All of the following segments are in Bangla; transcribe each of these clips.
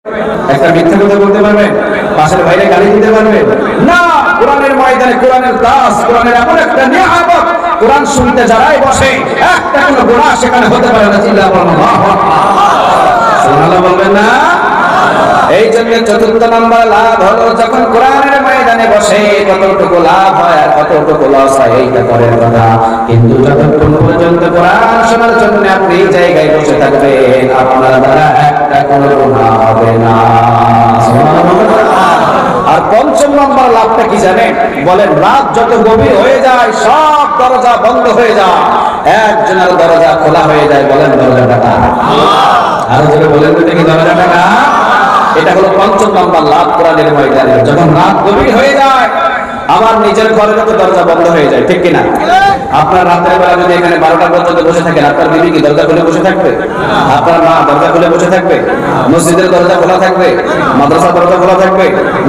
একটা মিথ্যা কথা বলতে পারবেন? পাশের ভাইরে গালি দিতে পারবেন না? কোরআনের ময়দানে কোরআনের দাস, কোরআনের এমন একটা নিয়ামত, কোরআন শুনতে যারাই বসে একটা কোনো গুনাহ সেখানে হতে পারে না। চিল্লা বলেন আল্লাহু আকবার। সুবহানাল্লাহ বলবেন না? এই জন্য চতুর্থ নম্বর লাভ হলো যখন কোরআনের ময়দানে বসে কতটুকু লাভ হয় আর কতটুকু লস হয় এইটা পরের কথা, কিন্তু যতক্ষণ পর্যন্ত কোরআন শোনার জন্য আপনি এই জায়গায় বসে থাকবেন আপনার দ্বারা একটা কোনো গুনাহ হবে না। আর পঞ্চম নম্বর লাভটা কি জানেন? বলেন, রাত যত গভীর হয়ে যায় সব দরজা বন্ধ হয়ে যায়, একজনের দরজা খোলা হয়ে যায়। বলেন দরজাটা কার? আর যদি বলেন তো দেখি দরজাটা কার? এটা হলো পঞ্চম নম্বর লাভ কোরআনের ময়দানে। যখন রাত গভীর হয়ে যায় আমার নিজের ঘরের তো দরজা বন্ধ হয়ে যায়, ঠিক কিনা? আপনার রাতের বেলা যদি এখানে 12টা পর্যন্ত বসে থাকেন, আপনার বিবি কি দরজা খুলে বসে থাকবে? আপনার মা দরজা খুলে বসে থাকবে? মসজিদের দরজা খোলা থাকবে? মাদ্রাসার দরজা খোলা থাকবে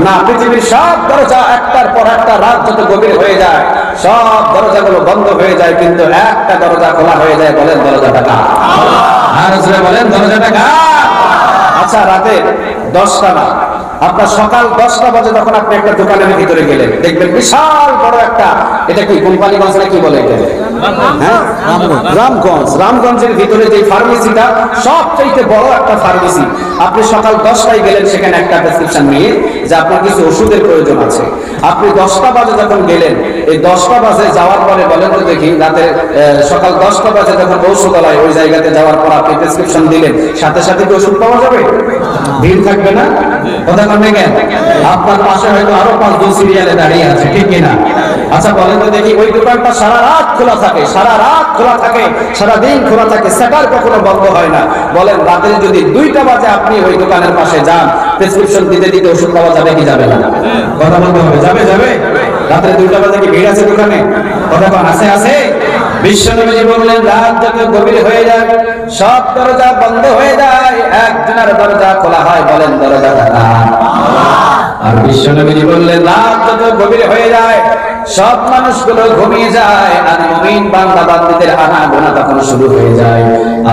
না? পৃথিবীর সব দরজা একটার পর একটা রাত যত গভীর হয়ে যায় সব দরজাগুলো বন্ধ হয়ে যায়, কিন্তু একটা দরজা খোলা হয়ে যায়। বলেন দরজাটা কার? আর বলেন দরজাটা কার? আচ্ছা, রাতে 10টা না, আপনার সকাল 10টা বাজে যখন আপনি একটা দোকানের ভিতরে গেলেন, দেখবেন বিশাল বড় একটা, এটা কি কোম্পানিগঞ্জ না কি বলে এটা? হ্যাঁ, রামগঞ্জের ভিতরে যে ফার্মেসিটা সবচেয়ে বড় একটা ফার্মেসি, আপনি সকাল 10টায় গেলেন সেখানে একটা প্রেসক্রিপশন নিয়ে যে আপনার কিছু ওষুধের প্রয়োজন আছে। আপনি 10টা বাজে যখন গেলেন, এই 10টা বাজে যাওয়ার পরে বলেন তো দেখি, রাতে সকাল 10টা বাজে যখন ঔষধালয় ওই জায়গাতে যাওয়ার পর আপনি প্রেসক্রিপশন দিলেন, সাথে সাথে কি ওষুধ পাওয়া যাবে? ভিড় থাকবে না? কথা বলবে কেন? আপনার পাশে হয়তো আরো 5-2 সিরিয়ালে দাঁড়িয়ে আছে, ঠিক কিনা? আচ্ছা বলেন তো দেখি, ওই দোকানটা সারা রাত খোলা থাকে, সারা রাত খোলা থাকে, সারা দিন খোলা থাকে, সেটার কখনো বন্ধ হয় না। বলেন রাতে যদি 2টা বাজে আপনি ওই দোকানের পাশে যান, প্রেসক্রিপশন দিতে দিতে ওষুধ পাওয়া যাবে কি যাবে না? কথা বলতে হবে, যাবে যাবে? রাতে 2টা বাজে কি ভিড় আছে দোকানে? কথা বল, আছে আছে? বিশ্বনবী বললেন রাত যত গভীর হয়ে যায় সব দরজা বন্ধ হয়ে যায়, একজনের দরজা খোলা হয়। বলেন দরজাটা কার? আর বিশ্বনবী বললেন রাত যত গভীর হয়ে যায় সব মানুষগুলো ঘুমিয়ে যায়, আর মুমিন বান্দা বান্দীদের আনাগোনা তখন শুরু হয়ে যায়।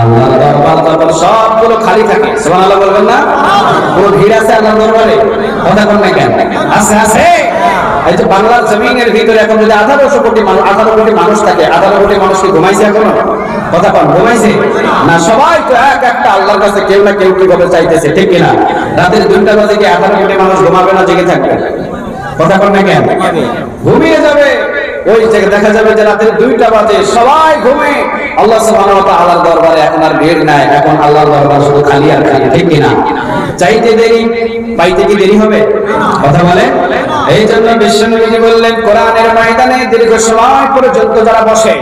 আল্লাহর দরবার তখন সবগুলো খালি থাকে। সুবহানাল্লাহ বলবেন না? পুরো ভিড় আছে আল্লাহর দরবারে? কথা বলেন না কেন? আছে আছে? এই যে বাংলার জমিনের ভিতরে এখন যদি 18 কোটি মানুষ থাকে, 18 কোটি মানুষ কি ঘুমাইছে এখনো? কথা বল, ঘুমাইছে না? সবাই তো এক একটা আল্লাহর কাছে কেউ না কেউ কিভাবে চাইতেছে, ঠিক কিনা? রাতের 2টা বাজে কি 18 কোটি মানুষ ঘুমাবে না, জেগে থাকবে? কথা বল না কেন? ঘুমিয়ে যাবে। ওই জায়গায় দেখা যাবে যে রাতের 2টা বাজে সবাই ঘুমে। আল্লাহ সুবহানাহু ওয়া তাআলার দরবারে এখন আর ভিড় নাই, এখন আল্লাহর দরবার শুধু খালি আর খালি, ঠিক কিনা? চাইতে দেরি, পাইতে কি দেরি হবে? কথা বলে। এই জন্য বিশ্বনবী বললেন কোরআনের ময়দানে দীর্ঘ সময় পর্যন্ত যারা বসে,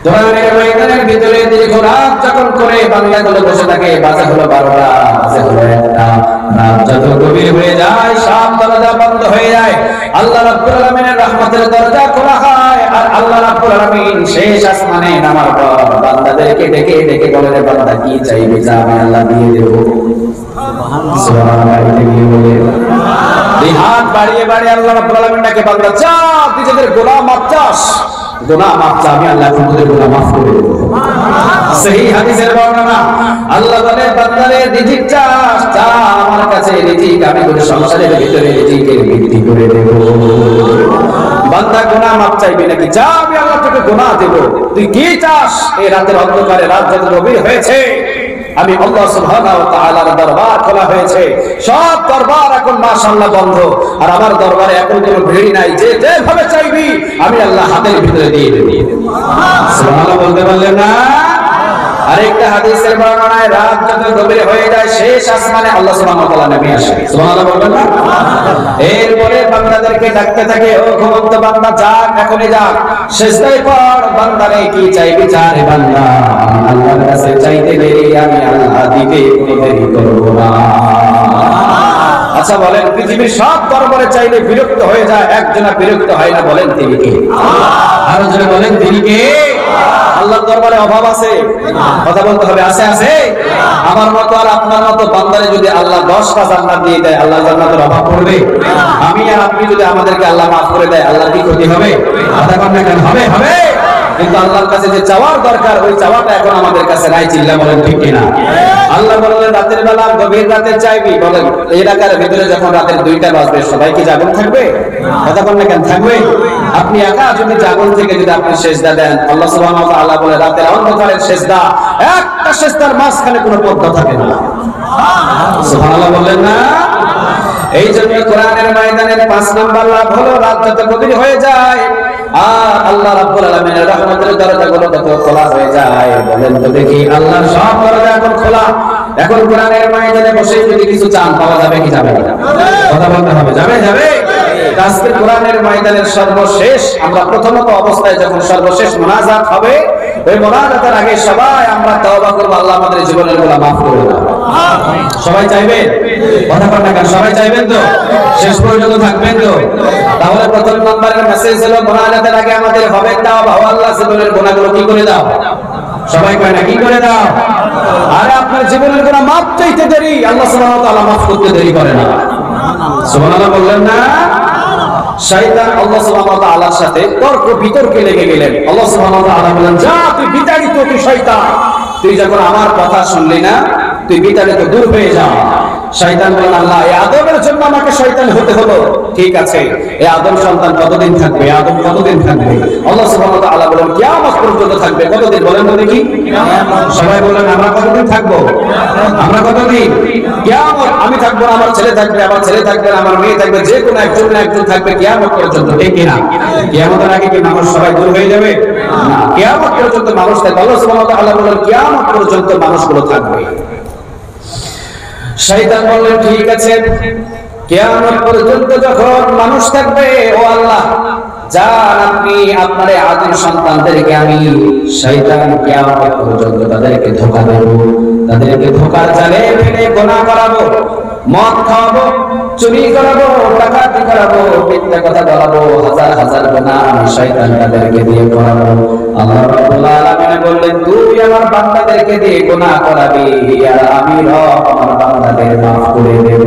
কোরআনের ময়দানের ভিতরে দীর্ঘ রাত যখন করে বান্দাগুলো বসে থাকে, বাজে হলো 12টা, বাজে হলো 1টা, রাত যত গভীর হয়ে যায় সব দরজা বন্ধ হয়ে যায়, আল্লাহ রাব্বুল আলামিনের রহমতের দরজা খোলা হয়। আর আল্লাহ রাব্বুল আলামিন শেষ আসমানে নামার পর বান্দাদেরকে ডেকে ডেকে বলে, রে বান্দা কি চাইবে যা আমি আল্লাহ দিয়ে দেব। সুবহানাল্লাহ। এই হাত বাড়িয়ে বাড়িয়ে আল্লাহ রাব্বুল আলামিন ডাকে, বান্দা যা নিজেদের গুনাহ মাফ চাস, গুনাহ মাফ চা, আমি আল্লাহ তোমাদের গুনাহ মাফ করে দেব। সহিহ হাদিসের বর্ণনা, আল্লাহ বলে বান্দারে রিজিক চাস, চা আমার কাছে রিজিক, আমি তোর সংসারের ভিতরে রিজিকের বৃদ্ধি করে দেব। বান্দা গুনাহ মাফ চাইবে নাকি? যা আমি আল্লাহ তোকে গুনাহ দেব। তুই কি চাস? এই রাতের অন্ধকারে, রাত যত গভীর হয়েছে, আমি আল্লাহ সুবহানাহু ওয়া তাআলার দরবার খোলা হয়েছে, সব দরবার এখন মাশাআল্লাহ বন্ধ, আর আমার দরবারে এখন কোনো ভিড় নাই, যে যেভাবে চাইবি আমি আল্লাহ হাতের ভিতরে দিয়ে দেব। সুবহানাল্লাহ বলতে পারলেন না? আরেকটা হাদিসের বর্ণনায় রাত যত গভীর হয়ে যায় শেষ আসমানে আল্লাহ সুবহানাহু ওয়া তাআলা নেমে আসে। সুবহানাল্লাহ বলবেন না? এরপরে বান্দাদেরকে ডাকতে থাকে, ও ঘুমন্ত বান্দা জাগ, এখনই জাগ, সিজদায় পড়, বান্দারে কি চাইবি চা রে বান্দা, আল্লাহর কাছে চাইতে দেরি, আমি আল্লাহ দিতে কোনো দেরি করব না। আচ্ছা বলেন, পৃথিবীর সব দরবারে চাইলে বিরক্ত হয়ে যায়, একজনা বিরক্ত হয় না, বলেন তিনি কে? আরো জোরে বলেন তিনি কে? আল্লাহর দরবারে অভাব আছে? কথা বলতে হবে, আছে আছে? আমার মতো আর আপনার মতো বান্দারে যদি আল্লাহ 10টা জান্নাত দিয়ে দেয়, আল্লাহ জান্নাতের অভাব পড়বে? আমি আর আপনি যদি আমাদেরকে আল্লাহ মাফ করে দেয়, আল্লাহর কি ক্ষতি হবে? কথা বলেন না কেন? হবে হবে। কিন্তু আল্লাহর কাছে যে চাওয়ার দরকার ওই চাওয়াটা এখন আমাদের কাছে নাই। চিল্লা বলেন ঠিক কিনা? আল্লাহ বললেন রাতের বেলা গভীর রাতে চাইবি। বলেন এই এলাকার ভিতরে যখন রাতের 2টা বাজবে সবাই কি জাগন থাকবে? কথা বলেন না কেন থাকবে? আপনি একা যদি জাগন থেকে যদি আপনি সেজদা দেন, আল্লাহ সুবহানাহু ওয়া তাআলা বলে রাতের অন্ধকারের সেজদা, একটা সেজদার মাঝখানে কোনো পর্দা থাকে না। সুবহানাল্লাহ বললেন না? এই জন্য কোরআনের ময়দানের 5 নাম্বার লাভ হলো রাত যত গভীর হয়ে যায় আর আল্লাহ রাব্বুল আলামিনের রহমতের দরজাগুলো তত খোলা হয়ে যায়। বলেন তো দেখি আল্লাহর সব দরজা এখন খোলা। এখন কোরআনের ময়দানে বসে যদি কিছু চান পাওয়া যাবে কি যাবে না? কথা বলতে হবে, যাবে যাবে। আজকে কোরআনের ময়দানের সর্বশেষ আমরা প্রথমত অবস্থায় যখন সর্বশেষ মুনাজাত হবে, ওই মুনাজাতের আগে সবাই আমরা তওবা করব, আল্লাহ আমাদের জীবনের গুনাহ মাফ করে দাও। সবাই চাইবেন? কথা বলেন না কেন? সবাই চাইবেন তো? শেষ পর্যন্ত থাকবেন তো? তাহলে প্রথম নাম্বারের মেসেজ হলো মুনাজাতের আগে আমাদের হবে তওবা, আল্লাহ জীবনের গুনাহগুলো কি করে দাও। সবাই কয় না কি করে দাও? আরে আপনার জীবনের গুনাহ মাফ চাইতে দেরি, আল্লাহ সুবহানাহু ওয়া তাআলা মাফ করতে দেরি করে না। সুবহানাল্লাহ বললেন না? শয়তান আল্লাহ সুবহানাহু ওয়া তাআলার সাথে তর্ক বিতর্কে লেগে গেলেন। আল্লাহ সুবহানাহু ওয়া তাআলা বলেন, যা তুই বিতাড়িত, তুই শয়তান, তুই যখন আমার কথা শুনলি না তুই বিতাড়িত, দূর হয়ে যা। শয়তান বলেন, আল্লাহ এই আদমের জন্য আমাকে শয়তান হতে হলো, ঠিক আছে এই আদম সন্তান কতদিন থাকবে? আদম কতদিন থাকবে? আল্লাহ সুবহানাহু ওয়া তাআলা বলেন কিয়ামত পর্যন্ত থাকবে। কতদিন বলেন তো দেখি? সবাই বলেন আমরা কতদিন থাকবো? আমরা কতদিন? কিয়ামত। আমি থাকবো না, আমার ছেলে থাকবে, আমার ছেলে থাকবে না, আমার মেয়ে থাকবে, যে কোনো একজন না একজন থাকবে কিয়ামত পর্যন্ত, ঠিক কিনা? কিয়ামতের আগে কি মানুষ সবাই দূর হয়ে যাবে? না, কিয়ামত পর্যন্ত মানুষ থাকবে। আল্লাহ সুবহানাহু ওয়া তাআলা বলেন কিয়ামত পর্যন্ত মানুষগুলো থাকবে। শয়তান বললেন ঠিক আছে, কিয়ামত পর্যন্ত যখন মানুষ থাকবে, ও আল্লাহ যান আপনি আপনার আদম সন্তানদেরকে আমি শয়তান কিয়ামত পর্যন্ত তাদেরকে ধোঁকা দেব, তাদেরকে ধোঁকার জালে ফেলে গুনাহ করাবো, মদ খাওয়াবো, চুরি করাবো, ডাকাতি করাবো, মিথ্যা কথা বলাবো, হাজার হাজার গুনাহ আমি শয়তান তাদেরকে দিয়ে করাবো। আল্লাহ রাব্বুল আলামিন বললেন তুই আমার বান্দাদেরকে দিয়ে গুনাহ করাবি আর আমি রব আমার বান্দাদের মাফ করে দেব।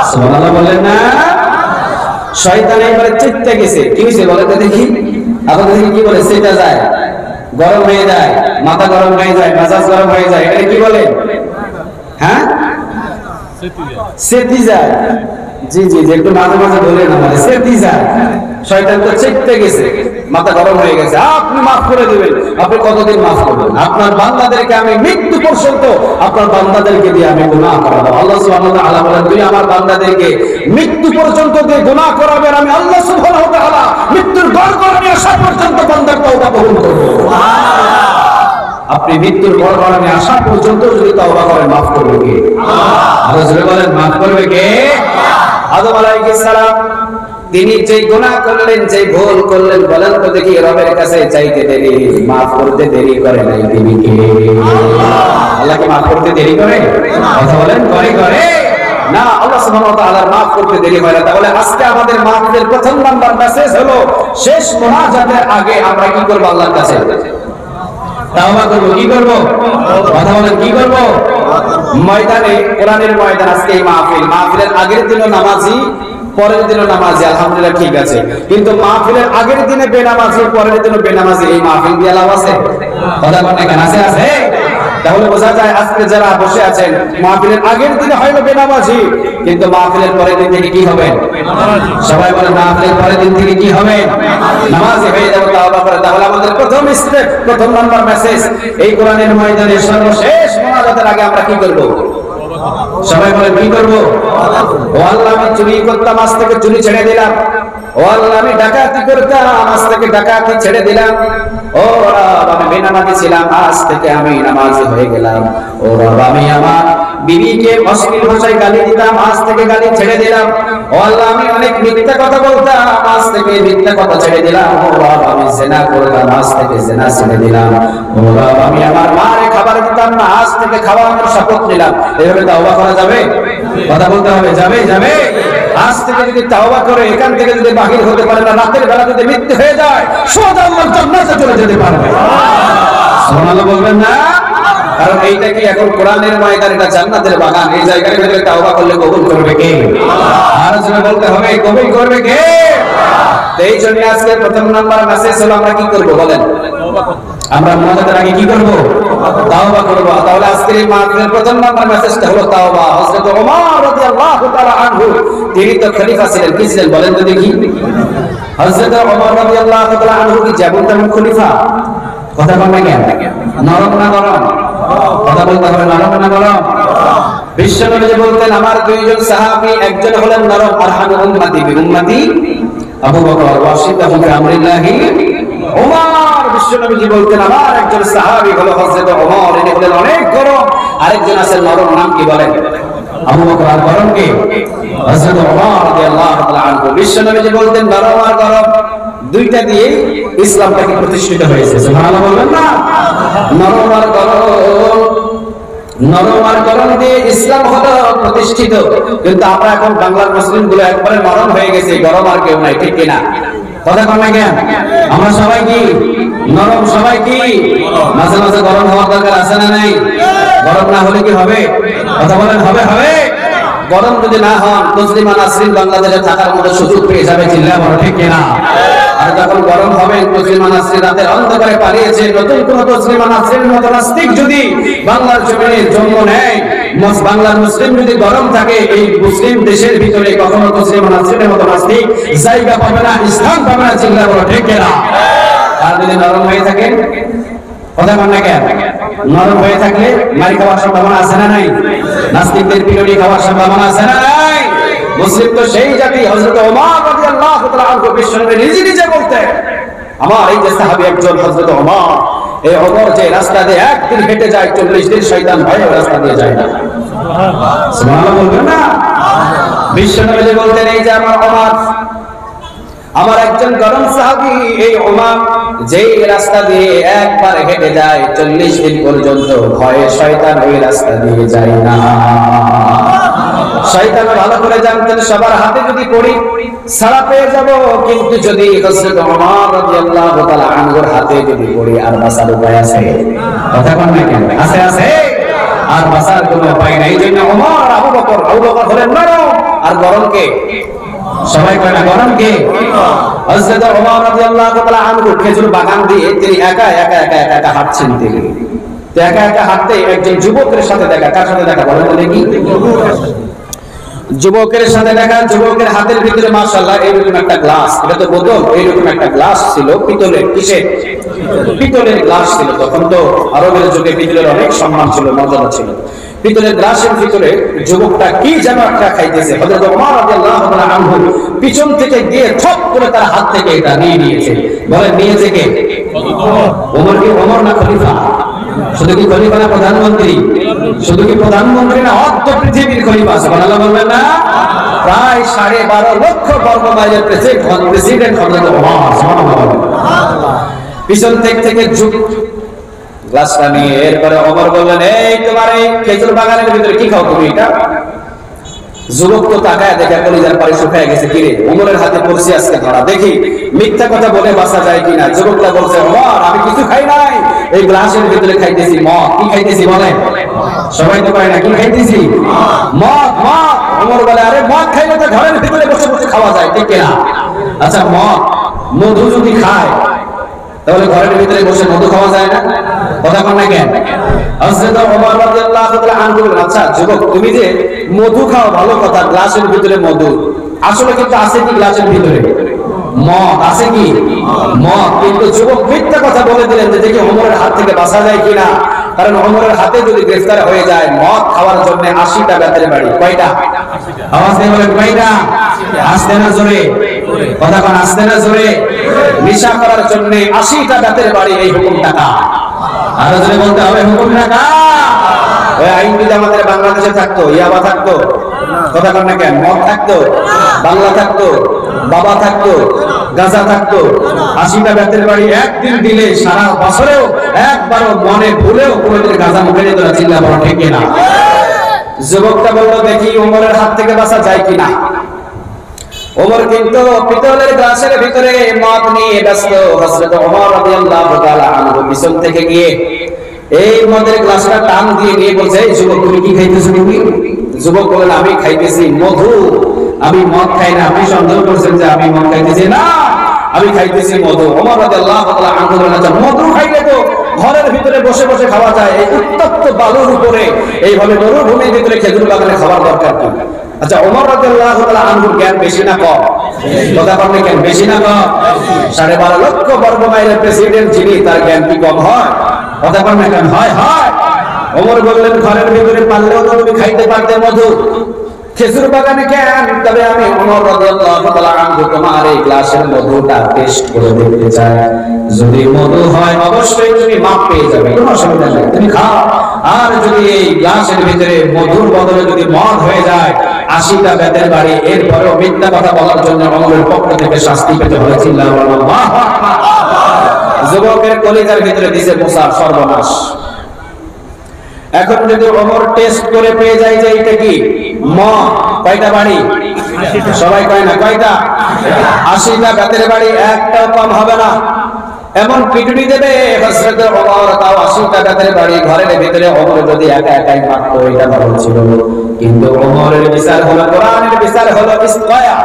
সুবহানাল্লাহ বলেন না? শয়তান একবারে চিত্তে গেছে। কি হইছে বলেন তো দেখি? আপনাদের দেখি কি বলে? সেটা যায়, গরম হয়ে যায়, মাথা গরম হয়ে যায়, মেজাজ গরম হয়ে যায়, এটা কি বলে? হ্যাঁ, সেটি যায়। জি জি জি, একটু মাঝে মাঝে বলেন আমাদের সেটি যায়। শয়তান তো চিত্তে গেছে, মাথা গরম হয়ে গেছে। আপনি মাফ করে দিবেন। আপনি কতদিন মাফ করবেন? আপনার বান্দাদেরকে আমি মৃত্যু পর্যন্ত আপনার বান্দাদেরকে দিয়ে আমি গুনাহ করাবো। আল্লাহ সুবহানাহু ওয়া তাআলা বলেন তুই আমার বান্দাদেরকে মৃত্যু পর্যন্ত দিয়ে গুনাহ করাবেন, আমি আল্লাহ সুবহানাহু ওয়া তাআলা মৃত্যুর গড়গড়ানি আসা পর্যন্ত বান্দার তওবা কবুল করব। আপনি মৃত্যুর গড়গড়ানি আসা পর্যন্ত যদি তওবা করেন মাফ করবে কে? আল্লাহ জোরে বলেন মাফ করবে কে? আদম আলাইহিস সালাম তিনি যে গুনাহ করলেন, যে ভুল করলেন, বলেন তো দেখি রবের কাছে চাইতে দেরি, মাফ করতে দেরি করে নাই তিনি কে? আল্লাহ কি মাফ করতে দেরি করে? কথা বলেন করে করে না, আল্লাহ সুবহানাহু ওয়া তাআলা মাফ করতে দেরি হয় না। তাহলে আজকে আমাদের মাফের প্রথম নাম্বার মেসেজ হলো শেষ মুনাজাতের আগে আমরা কি করব? আল্লাহর কাছে তাওবা করব। কি করব? কথা বলেন কি করব? ময়দানে, কোরআনের ময়দান আজকে এই মাহফিল, মাহফিলের আগের দিনও নামাজি, পরের দিনও নামাজি, আলহামদুলিল্লাহ ঠিক আছে। কিন্তু মাহফিলের আগের দিনে বেনামাজি, পরের দিনও বেনামাজি, এই মাহফিল দিয়ে লাভ আছে? কথা বলেন কেন? আছে আছে। তাহলে বোঝা যায় আজকে যারা বসে আছেন মাহফিলের আগের দিনে হয়তো বেনামাজি, কিন্তু মাহফিলের পরের দিন থেকে কি হবে? সবাই বলেন মাহফিলের পরের দিন থেকে কি হবে? নামাজি হয়ে যাবে। তাওবা করে। তাহলে আমাদের প্রথম স্টেপ, প্রথম নাম্বার মেসেজ, এই কোরআনের ময়দানে সর্বশেষ মুনাজাতের আগে আমরা কি করব? সবাই বলেন কি করব? ও আল্লাহ আমি চুরি করতাম, আজ থেকে চুরি ছেড়ে দিলাম। ও আল্লাহ আমি ডাকাতি করতাম, আজ থেকে ডাকাতি ছেড়ে দিলাম। ও রব আমি বেনামাজি ছিলাম, আজ থেকে আমি নামাজি হয়ে গেলাম। ও রব আমি আমার বিবিকে অশ্লীল ভাষায় গালি দিতাম, আজ থেকে গালি ছেড়ে দিলাম। ও আল্লাহ আমি অনেক মিথ্যা কথা বলতাম, আজ থেকে মিথ্যা কথা ছেড়ে দিলাম। ও রব আমি জিনা করতাম, আজ থেকে জিনা ছেড়ে দিলাম। ও রব আমি আমার মারে খাবার দিতাম না, আজ থেকে খাওয়ানোর শপথ নিলাম। এভাবে তাওবা করা যাবে? কথা বলতে হবে, যাবে যাবে। আজ থেকে যদি তাওবা করে এখান থেকে যদি বাহির হতে পারে না, রাতের বেলা যদি মৃত্যু হয়ে যায় সোজা আল্লাহর জান্নাতে চলে যেতে পারবে। সুবহানাল্লাহ বলবেন না? কারণ এইটা কি এখন কোরআনের ময়দান, এটা জান্নাতের বাগান। এই জায়গার ভিতরে তাওবা করলে কবুল করবে কে? আর জন্য বলতে হবে কবুল করবে কে? এই জন্য আজকে প্রথম নাম্বার মেসেজ হলো আমরা কি করব বলেন? আমরা মুনাজাতের আগে কি করব? তাওবা করব। তাহলে আজকের এই মাহফিলের প্রথম নাম্বার মেসেজটা হলো তাওবা। হযরত ওমর রাদিয়াল্লাহু তাআলা আনহু তিনি তো খলিফা ছিলেন, কি ছিলেন বলেন তো দেখি? হযরত ওমর রাদিয়াল্লাহু তাআলা আনহু কি যেমন তেমন খলিফা? কথা বলেন না কেন? নরম না গরম? কথা বলতে হবে, নরম না গরম? বিশ্বনবী বলতেন আমার দুইজন সাহাবী, একজন হলেন নরম, আরহামু উম্মতি বি উম্মতি আবু বকর ওয়া সিদ্দাহু ফি আমরিল্লাহি ওমর। বিশ্বনবী বলতেন আমার একজন সাহাবী হলো হযরত ওমর, ইনি হলেন অনেক গরম, আরেকজন আছেন নরম, নাম কি বলেন? আবু বকর। আর গরম কে? হযরত ওমর রাদিয়াল্লাহু তাআলা আনহু। বিশ্বনবী বলতেন নরম আর গরম দুইটা দিয়ে ইসলামটাকে প্রতিষ্ঠিত হয়েছে। সুবহানাল্লাহ বলবেন না? নরম আর গরম, নরম আর গরম দিয়ে ইসলাম হলো প্রতিষ্ঠিত। কিন্তু আমরা এখন বাংলার মুসলিম গুলো একবারে নরম হয়ে গেছে, গরম আর কেউ নাই, ঠিক কিনা? কথা কন না কেন? আমরা সবাই কি নরম? সবাই কি মাঝে মাঝে গরম হওয়ার দরকার আছে না নাই? গরম না হলে কি হবে? কথা বলেন, হবে? হবে। গরম যদি না হন তসলিমা নাসরিন বাংলাদেশে থাকার মতো সুযোগ পেয়ে যাবে, চিল্লা বলো ঠিক কিনা? আর যখন গরম হবে তসলিমা নাসরিন রাতের অন্ধকারে পালিয়েছে, নতুন কোন তসলিমা নাসরিনের মতো নাস্তিক যদি বাংলার জমিনে জন্ম নেয়, বাংলার মুসলিম যদি গরম থাকে, এই মুসলিম দেশের ভিতরে কখনো তসলিমা নাসরিনের মতো নাস্তিক জায়গা পাবে না, স্থান পাবে না, চিল্লা বলো ঠিক কিনা? আর যদি নরম হয়ে থাকে, কথা বলেন না কেন? নরম হয়ে থাকলে মারি খাওয়ার সম্ভাবনা আছে না নাই? নাস্তিকদের পিটুনি খাওয়ার সম্ভাবনা আছে না নাই? মুসলিম তো সেই জাতি। হযরত ওমর রাদিয়াল্লাহু তাআলা আনহু বিশ্বনবী নিজে বলতেন আমার এই যে সাহাবী একজন হযরত ওমর, এই ওমর যে রাস্তা দিয়ে একদিন হেঁটে যায় 40 দিন শয়তান ভয়ে রাস্তা দিয়ে যায় না। সুবহানাল্লাহ বলবেন না? বিশ্বনবী বলতেন এই যে আমার ওমর, আমার একজন গরম সাহাবী এই ওমর, যেই রাস্তা দিয়ে একবার হেঁটে যায় 40 দিন পর্যন্ত ভয়ে শয়তান ওই রাস্তা দিয়ে যায় না। শয়তান ভালো করে জানতেন সবার হাতে যদি পড়ি ছাড়া পেয়ে যাব, কিন্তু যদি হযরত ওমর রাদিয়াল্লাহু তাআলা আনহুর হাতে যদি পড়ি আর বাঁচার উপায় আছে? কথা বলেন না কেন? আছে, আছে। আর বাঁচার কোনো উপায় নাই। এই জন্য ওমর, আবু বকর হলেন নরম আর গরম কে? সবাই কয় না গরম কে? হযরত ওমর রাদিয়াল্লাহু তাআলা আনহু খেজুর বাগান দিয়ে তিনি একা হাঁটছেন। তিনি একা হাঁটতে একজন যুবকের সাথে দেখা। কার সাথে দেখা বলেন তো দেখি? যুবকের সাথে দেখা। যুবকের হাতের ভিতরে মাশাআল্লাহ এইরকম একটা গ্লাস, এটা তো বোতল, এইরকম একটা গ্লাস ছিল পিতলের। কিসের? পিতলের গ্লাস ছিল। তখন তো আরবের যুগে পিতলের অনেক সম্মান ছিল, মর্যাদা ছিল। পিতলের গ্লাসের ভিতরে যুবকটা কি যেন একটা খাইতেছে। হযরত ওমর রাদিয়াল্লাহু তাআলা আনহু পিছন থেকে গিয়ে ঠপ করে তার হাত থেকে এটা নিয়ে নিয়েছে। বলেন নিয়েছে কে? ওমর। কি ওমর না খলিফা? শুধু কি খলিফা না প্রধানমন্ত্রী? শুধু কি প্রধানমন্ত্রী না, অর্ধ পৃথিবীর খলিফা। সুবহানাল্লাহ বলবেন না? প্রায় 12.5 লক্ষ বর্গ মাইলের প্রেসিডেন্ট হযরত ওমর। সুবহানাল্লাহ। পিছন থেকে গ্লাসটা নিয়ে এরপরে ওমর বললেন এই তোমার এই খেজুর বাগানের ভিতরে কি খাও তুমি এটা? যুবক তো তাকায় দেখে কলিজার পানি শুকিয়ে গেছে, কিরে ওমরের হাতে পড়ছি আজকে ধরা, দেখি মিথ্যা কথা বলে বাঁচা যায় কিনা। যুবকটা বলছে ওমর আমি কিছু খাই নাই, এই গ্লাসের ভিতরে খাইতেছি মদ। কি খাইতেছি বলে? সবাই তো পারে না, কি খাইতেছি? মদ। ওমর বলে আরে মদ খাইলে তো ঘরের ভিতরে বসে বসে খাওয়া যায়, ঠিক কিনা? আচ্ছা মধু যদি খায় তাহলে ঘরের ভিতরে বসে মধু খাওয়া যায় না? কথা বলেন না কেন? হযরত ওমর রাদিয়াল্লাহু তাআলা আনহু বলেন আচ্ছা যুবক তুমি যে মধু খাও ভালো কথা, গ্লাসের ভিতরে মধু, আসলে কিন্তু আছে কি গ্লাসের ভিতরে? মদ। আছে কি? মদ। কিন্তু যুবক মিথ্যা কথা বলে দিলেন যে দেখি ওমরের হাত থেকে বাঁচা যায় কিনা। কারণ ওমরের হাতে যদি গ্রেফতার হয়ে যায় মদ খাওয়ার জন্য 80টা বেতের বাড়ি। কয়টা? আওয়াজ দিয়ে বলেন কয়টা? আসতে না জোরে? কথা কোন আসতে না জোরে? নেশা করার জন্য 80টা বেতের বাড়ি, এই হুকুম টাকা। আর জোরে বলতে হবে হুকুম টাকা। ওই আইন যদি আমাদের বাংলাদেশে থাকতো, ইয়াবা থাকতো? কথা কোন না কেন? মদ থাকতো, বাংলা থাকতো, বাবা থাকতো, গাঁজা থাকতো। 80টা বেতের বাড়ি একদিন দিলে সারা বছরেও একবারও মনে ভুলেও কোনোদিন গাঁজা মুখে নিত না, চিল্লা বড় ঠিক কিনা? যুবকটা বললো দেখি ওমরের হাত থেকে বাঁচা যায় কিনা। ওমর কিন্তু পিতলের গ্লাসের ভিতরে মদ নিয়ে ব্যস্ত। হযরত ওমর রাদিয়াল্লাহু তাআলা আনহু পিছন থেকে গিয়ে এই মদের গ্লাসটা টান দিয়ে নিয়ে বলছে, এই যুবক তুমি কি খাইতেছো? তুমি? যুবক বলেন, আমি খাইতেছি মধু, আমি মদ খাই না। আপনি সন্দেহ করছেন যে আমি মদ খাইতেছি? না, আমি খাইতেছি মধু। ওমর রাদিয়াল্লাহু তাআলা আনহু বলেন, আচ্ছা মধু খাইলে তো ঘরের ভিতরে বসে বসে খাওয়া যায়, এই উত্তপ্ত বালুর উপরে এইভাবে মরুভূমির ভিতরে খেজুর বাগানে খাওয়ার দরকার কি? আচ্ছা, ওমর রাদিয়াল্লাহু তাআলা আনহুর জ্ঞান বেশি না কম? কথা বলেন কেন, বেশি না কম? 12.5 লক্ষ বর্গ মাইলের প্রেসিডেন্ট যিনি, তার জ্ঞান কি কম হয়? কথা বলেন কেন? হয়। ওমর বললেন, ঘরের ভিতরে পারলেও তো তুমি খাইতে পারতে মধু, খেজুর বাগানে কেন? তবে আমি ওমর রাদিয়াল্লাহু তাআলা আনহু তোমার এই গ্লাসের মধুটা টেস্ট করে দেখতে চাই। যদি মধু হয় অবশ্যই তুমি মাপ পেয়ে যাবে, কোনো অসুবিধা নেই, তুমি খাও। আর যদি এই গ্লাসের ভিতরে মধুর বদলে যদি মদ হয়ে যায়, 80টা বেতের বাড়ি। এরপরেও মিথ্যা কথা বলার জন্য ওমরের পক্ষ থেকে শাস্তি পেতে হলে চিল্লাহ আল্লাহু আকবার। যুবকের কলিজার ভিতরে দিছে মুসার সর্বনাশ। এখন যদি ওমর টেস্ট করে পেয়ে যায় যে এটা কি মদ, কয়টা বাড়ি? সবাই কয় না, কয়টা? 80টা বেতের বাড়ি, একটাও কম হবে না। এমন পিটুনি দেবে হযরত ওমর, তাও 80টা বেতের বাড়ি ঘরের ভিতরে। ওমর যদি একাই মারতো এটা ভালো ছিল, কিন্তু ওমরের বিচার হলো, কোরআনের বিচার হলো ইসলায়া।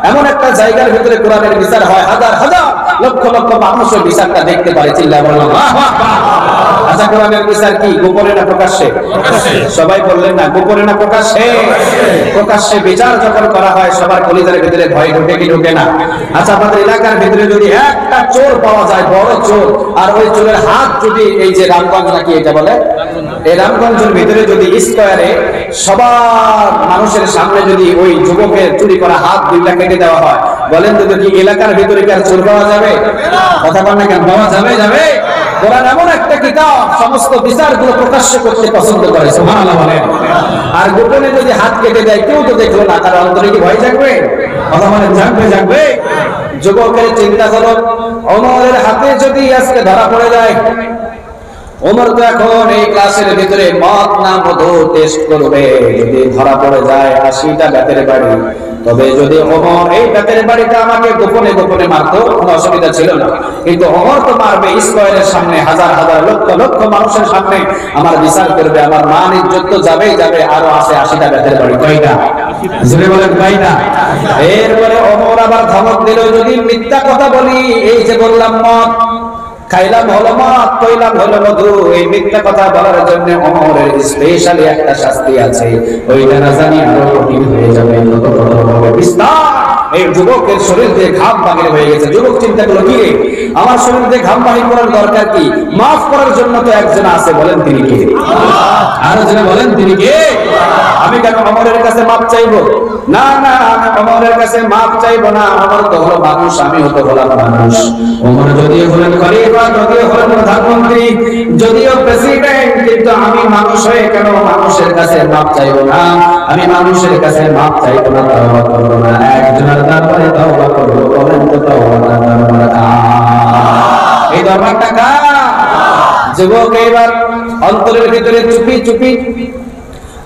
এমন একটা জায়গার ভিতরে কোরআনের বিচার হয়, হাজার হাজার লক্ষ লক্ষ মানুষের বিচারটা দেখতে পারে। চিল্লাহ বললাম আল্লাহু আকবার। আচ্ছা, কোরআনের বিচার কি গোপনে না প্রকাশ্যে? সবাই বললেন না, গোপনে না প্রকাশ্যে? প্রকাশ্যে বিচার যখন করা হয় সবার কলিজার ভিতরে ভয় ঢোকে কি ঢোকে না? আচ্ছা, আমাদের এলাকার ভিতরে যদি একটা চোর পাওয়া যায়, বড় চোর, আর ওই চোরের হাত যদি, এই যে রামগঞ্জ নাকি এটা বলে, এই রামগঞ্জের ভিতরে যদি স্কয়ারে সবার মানুষের সামনে যদি ওই যুবকের চুরি করা হাত 2টা কেটে দেওয়া হয়, বলেন তো কি এলাকার ভিতরে কি আর চোর পাওয়া যাবে? কথা বলেন না কেন, পাওয়া যাবে? কোরআন এমন একটা কিতাব, সমস্ত বিচারগুলো প্রকাশ্য করতে পছন্দ করে, সুবহানাল্লাহ বলেন। আর গোপনে যদি হাত কেটে দেয়, কেউ তো দেখলো না, তার অন্তরে কি ভয় জাগবে? কথা বলেন, জাগবে? যুবকের চিন্তা হলো, ওমরের হাতে যদি আজকে ধরা পড়ে যায়, ওমর তো এখন এই ক্লাসের ভিতরে মদ না মধু টেস্ট করবে। যদি ধরা পড়ে যায় 80টা বেতের বাড়ি, তবে যদি ওমর এই বেতের বাড়িটা আমাকে গোপনে গোপনে মারতো, কোনো অসুবিধা ছিল না। কিন্তু ওমর তো মারবে স্কয়ারের সামনে, হাজার হাজার লক্ষ লক্ষ মানুষের সামনে আমার বিচার করবে, আমার মান ইজ্জত তো যাবেই যাবে। আরো আছে 80টা বেতের বাড়ি, কয়টা? জোরে বলেন, কয়টা? এরপরে ওমর আবার ধমক দিল, যদি মিথ্যা কথা বলি, এই যে বললাম মদ খাইলাম হলো মদ, কইলাম হলো মধু, এই মিথ্যা কথা বলার জন্য ওমরের স্পেশালি একটা শাস্তি আছে, ওইটা না জানি আরো কঠিন হয়ে যাবে, বিস্তার। এই যুবকের শরীর দিয়ে ঘাম বাহির হয়ে গেছে। যুবক চিন্তা করলো, কি রে, আমার শরীর দিয়ে ঘাম বাহির করার দরকার কি? মাফ করার জন্য তো একজন আছে, বলেন তিনি কে? আরো যারা বলেন তিনি কে? আমি কেন ওমরের কাছে মাপ চাইবো? না, আমি ওমরের কাছে মাপ চাইবো না। ওমর তো হলো মানুষ, আমিও তো হলাম মানুষ। ওমর যদিও হলেন খলিফা, যদিও হলেন প্রধানমন্ত্রী, যদিও প্রেসিডেন্ট, কিন্তু আমি মানুষ হয়ে কেন মানুষের কাছে মাপ চাইবো না? আমি মানুষের কাছে মাপ চাইবো না, তওবা করবো না। একজনের তারপরে তওবা করবো, বলেন তো তওবাটা এই দরবারটা কার? যুবক এবার অন্তরের ভিতরে চুপি চুপি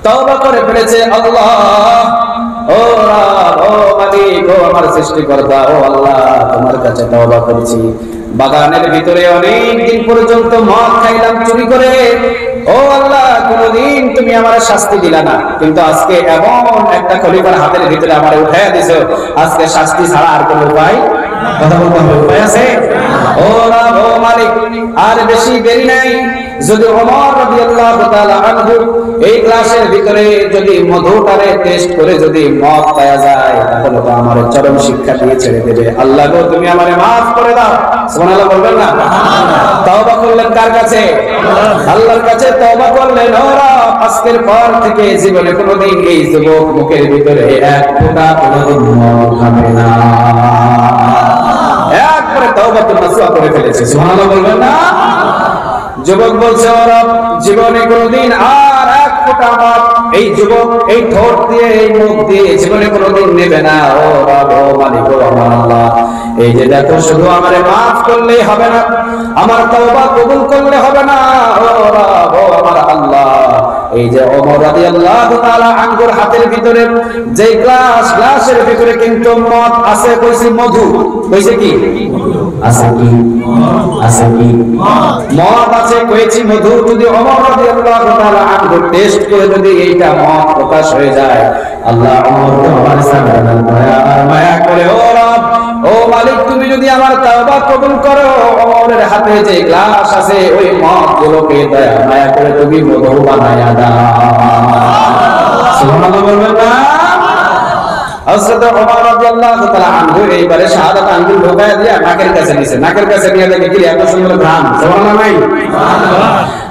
তওবা করে ফেলেছে। আল্লাহ, ও রব, ও মালিক, ও আমার সৃষ্টিকর্তা, ও আল্লাহ, তোমার কাছে তওবা করছি। বাগানের ভিতরে অনেক দিন পর্যন্ত মদ খাইলাম চুরি করে, ও আল্লাহ, কোনদিন তুমি আমার শাস্তি দিলা না, কিন্তু আজকে এমন একটা খলিফার হাতের ভিতরে আমার উঠাইয়া দিছো, আজকে শাস্তি ছাড়া আর কোনো উপায়? কথা বলতে হবে, উপায় আছে? ও রব, ও মালিক, আর বেশি দেরি নাই। যদি ওমর রাদিয়াল্লাহু তাআলা আনহু এই ক্লাসের ভিতরে যদি মধুটারে টেস্ট করে যদি মদ পাওয়া যায়, তাহলে তো আমার চরম শিক্ষা দিয়ে ছেড়ে দেবে। আল্লাহ গো, তুমি আমারে maaf করে দাও। সুবহানাল্লাহ বলবেন না? তওবা করলেন কার কাছে? আল্লাহর কাছে তওবা করলেন। ও রব, আজকের পর থেকে জীবনে কোনোদিন এই যুবক মুখের ভিতরে এক ফোঁটা কোনোদিন মদ খাবে না। একবারে তওবাতুন নাসুহা করে ফেলেছে। সুবহানাল্লাহ বলবেন না? যুবক বলছে, ও রব, জীবনে কোনদিন আর এক ফোঁটা মদ এই যুবক এই ঠোঁট দিয়ে এই মুখ দিয়ে জীবনে কোনদিন নেবে না। ও রব, ও মালিক, ও আমার আল্লাহ, এই যে দেখো, শুধু আমারে মাফ করলেই হবে না, আমার তওবা কবুল করলে হবে না। ও রব, ও আমার আল্লাহ, এই যে ওমর রাদিয়াল্লাহু তাআলা আনহুর হাতের ভিতরে যে গ্লাসের ভিতরে কিন্তু মদ আছে, কইছি মধু, কইছে কি আছে, কি আছে, কি মদ আছে, কইছি মধু। যদি ওমর রাদিয়াল্লাহু তাআলা আনহু টেস্ট করে যদি এইটা মদ প্রকাশ হয়ে যায়, আল্লাহ ওমরকে আমার সামনে মায়া করে, ও রব, ও মালিক, তুমি যদি আমার তাওবা কবুল করো, ওমরের হাতে যে গ্লাস আছে ওই মদ গুলোকে দয়া মায়া করে তুমি মধু বানায়া দাও। সুবহানাল্লাহ বলবেন না? হযরত ওমর রাদিয়াল্লাহু তাআলা আনহু এইবারে শাহাদাত আঙ্গুল ঢোকায় দিয়া নাকের কাছে নিছে, নাকের কাছে নিয়ে দেখে কি এত সুন্দর ঘ্রাণ। সুবহানাল্লাহ নাই?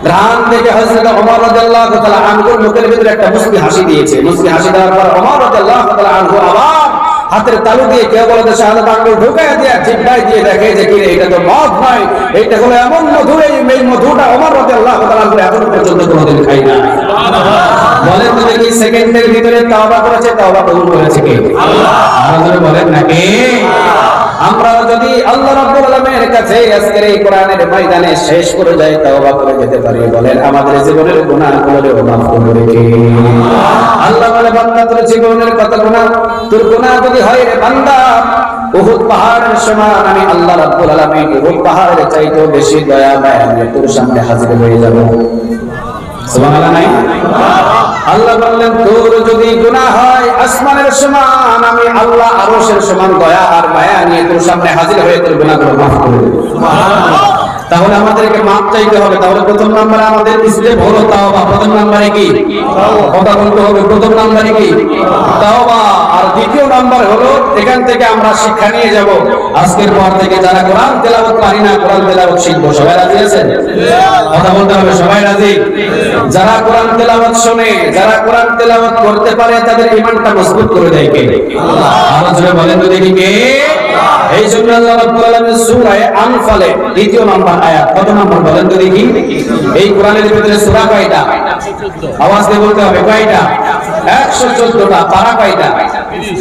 ঘ্রাণ দেখে হযরত ওমর রাদিয়াল্লাহু তাআলা আনহুর মুখের ভিতরে একটা মুস্কি হাসি দিয়েছে। মুস্কি হাসি দেওয়ার পর ওমর রাদিয়াল্লাহু তাআলা আনহু আবার হাতের তালু দিয়ে কেউ বলে যে শাহাদাত আঙ্গুল ঢোকায় দিয়া জিহ্বায় দিয়ে দেখে যে কি এটা তো মদ নয়, এটা হলো এমন মধু, এই মধুটা ওমর রাদিয়াল্লাহু তাআলা আনহু এত পর্যন্ত কোনোদিন খাই না। বলেন তো দেখি সেকেন্ডের ভিতরে তাওবা করেছে, তাওবা কবুল করেছে কে? আল্লাহ। আপনারা বলেন নাকি? আমরা যদি আল্লাহ রাব্বুল আলামিনের কাছে আজকের এই কোরআনের ময়দানে শেষ করে যাই, তাওবা করে যেতে পারি, বলেন আমাদের জীবনের গুনাহগুলো মাফ করবে কে? আল্লাহ বলে, বান্দা তোর জীবনের কত গুনাহ, তোর গুনাহ যদি হয় রে বান্দা উহুদ পাহাড়ের সমান, আমি আল্লাহ রাব্বুল আলামিন উহুদ পাহাড়ের চাইতেও বেশি দয়া মায়া নিয়ে তোর সামনে হাজির হয়ে যাব। সুবহানাল্লাহ নাই? আল্লাহ বললেন তোর যদি গুনাহ হয় আসমানের সমান, আমি আল্লাহ আরশের সমান দয়া আর মায়া নিয়ে তোর সামনে হাজির হয়ে তোর গুনাহগুলো মাফ করে দেব। সুবহানাল্লাহ। তাহলে আমাদেরকে মাপ চাইতে হবে। তাহলে প্রথম নম্বরে আমাদের স্টেপ হলো তাওবা। প্রথম নম্বরে কি? কথা বলতে হবে। প্রথম নম্বরে কি? তাওবা। আর দ্বিতীয় নম্বর হলো এখান থেকে আমরা শিক্ষা নিয়ে যাব, আজকের পর থেকে যারা কোরআন তেলাওয়াত পারি না কোরআন তেলাওয়াত শিখবো। সবাই রাজি আছেন? কথা বলতে হবে। সবাই রাজি? যারা কোরআন তেলাওয়াত শুনে, যারা কোরআন তেলাওয়াত করতে পারে তাদের ঈমানটা মজবুত করে দেয় কে? আল্লাহ। আরো জোরে বলেন তো দেখি কে? এই জন্য আল্লাহ রাব্বুল আলামিন সূরা আনফালে দ্বিতীয় নম্বর আয়াত, কত নম্বর বলেন তো দেখি? এই কোরআনের ভিতরে সূরা কয়টা? আওয়াজ দিয়ে বলতে হবে। কয়টা? 114টা। পারা কয়টা?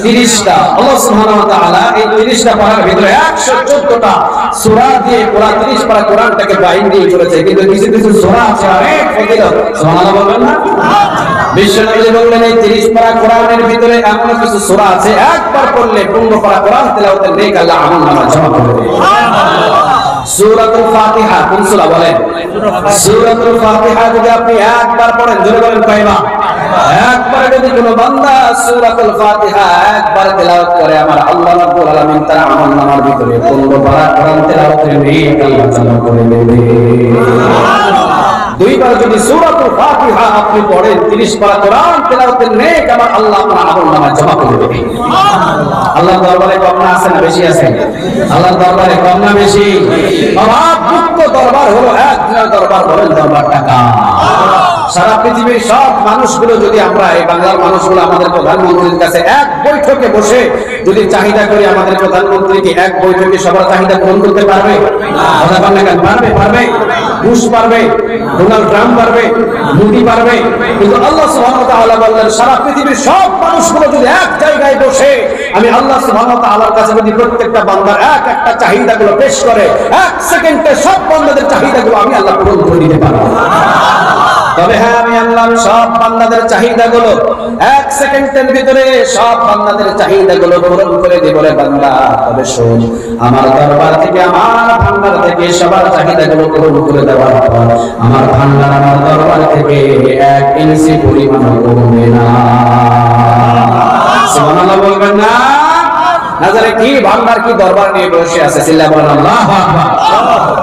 30টা। আল্লাহ সুবহানাহু ওয়া তাআলা এই 30টা পারার ভিতরে 114টা সূরা দিয়ে পুরো 30 পারা কোরআনটাকে বাইন্ডিং করেছে। কিন্তু কিছু কিছু সূরা আছে অনেক ফজিলত। সুবহানাল্লাহ বলবেন না? বিশ্বনবী বললেন এই 30 পারা কোরআনের ভিতরে এমন কিছু সূরা আছে একবার পড়লে 15 পারা কোরআন তেলাওয়াতের নেক আল্লাহ আমলনামায় জমা করে দেবে। সূরাতুল ফাতিহা কোন সূরা বলেন? সূরাতুল ফাতিহা যদি আপনি একবার পড়েন, জোরে বলেন কয়বার? একবার যদি কোনো বান্দা সূরাতুল ফাতিহা একবার তেলাওয়াত করে, আমার আল্লাহ রাব্বুল আলামিন তার আমলনামার ভিতরে 15 পারা কোরআন তেলাওয়াতের নেক আল্লাহ জমা করে দেবে। দুইবার যদি সূরাতুল ফাতিহা আপনি পড়েন, 30 পারা কোরআন তেলাওয়াতের নেক আমার আল্লাহ আপনার আমলনামায় জমা করে দেবে। আল্লাহর দরবারে কম না আছে না বেশি আছে? আল্লাহর দরবারে কম না বেশি? অভাবমুক্ত দরবার হলো এক দরবার, বলেন দরবারটা কার? সারা পৃথিবীর সব মানুষগুলো যদি আমরা, এই বাংলার মানুষগুলো আমাদের প্রধানমন্ত্রীর কাছে এক বৈঠকে বসে যদি চাহিদা করি, আমাদের প্রধানমন্ত্রী কি এক বৈঠকে সবার চাহিদা পূরণ করতে পারবে? পারবে? পারবে? বুশ পারবে? ডোনাল্ড ট্রাম্প পারবে? মোদি পারবে? কিন্তু আল্লাহ সুবহানাহু ওয়া তাআলা বললেন সারা পৃথিবীর সব মানুষগুলো যদি এক জায়গায় বসে আমি আল্লাহ সুবহানাহু ওয়া তাআলার কাছে যদি প্রত্যেকটা বান্দার এক একটা চাহিদাগুলো পেশ করে, এক সেকেন্ডে সব বান্দাদের চাহিদাগুলো আমি আল্লাহ পূরণ করে দিতে পারবো। তবে হ্যাঁ, আমি আল্লাহ সব বান্দাদের চাহিদাগুলো এক সেকেন্ডের ভিতরে সব বান্দাদের চাহিদাগুলো পূরণ করে দিব রে বান্দা। তবে শোন, আমার দরবার থেকে, আমার ভান্ডার থেকে সবার চাহিদাগুলো পূরণ করে দেওয়ার পর আমার ভান্ডার, আমার দরবার থেকে 1 ইঞ্চি পরিমাণ কমবে না। সুবহানাল্লাহ বলবেন না? নাজারে কি ভান্ডার, কি দরবার নিয়ে বসে আছে? চিল্লায়া বলেন আল্লাহু আকবার।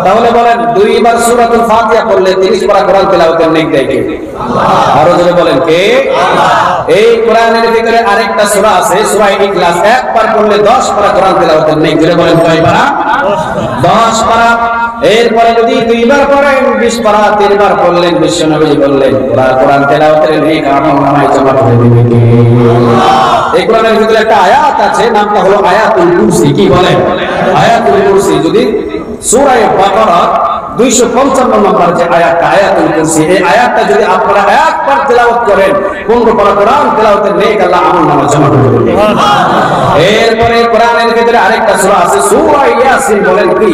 তাহলে বলেন দুইবার সূরাতুল ফাতিহা পড়লে 30 পারা কোরআন তেলাওয়াতের নেক দেয় কে? আল্লাহ। আরো জোরে বলেন কে? আল্লাহ। এই কোরআনের ভিতরে আরেকটা সূরা আছে, সূরা ইখলাস, একবার পড়লে 10 পারা কোরআন তেলাওয়াতের নেক। জোরে বলেন কয় পারা? 10 পারা। এরপরে যদি দুইবার পড়েন 20 পারা, তিনবার পড়লেন, বিশ্বনবী বললেন কোরআন তেলাওয়াতের নেক আমলনামায় জমা করে দিবে কে? আল্লাহ। এই কোরআনের ভিতরে একটা আয়াত আছে, নামটা হলো আয়াতুল কুরসি। কি বলেন? আয়াতুল কুরসি। যদি সূরা বাকারা 255 নম্বর যে আয়াতটা, আয়াতুল কুরসি, এই আয়াতটা যদি আপনারা একবার তেলাওয়াত করেন, 15 পারা কোরআন তেলাওয়াতের নেক আল্লাহ আমলনামায় জমা করে দেবে। এরপরে কোরআনের ভিতরে আরেকটা সূরা আছে, সূরা ইয়াসিন। বলেন কি?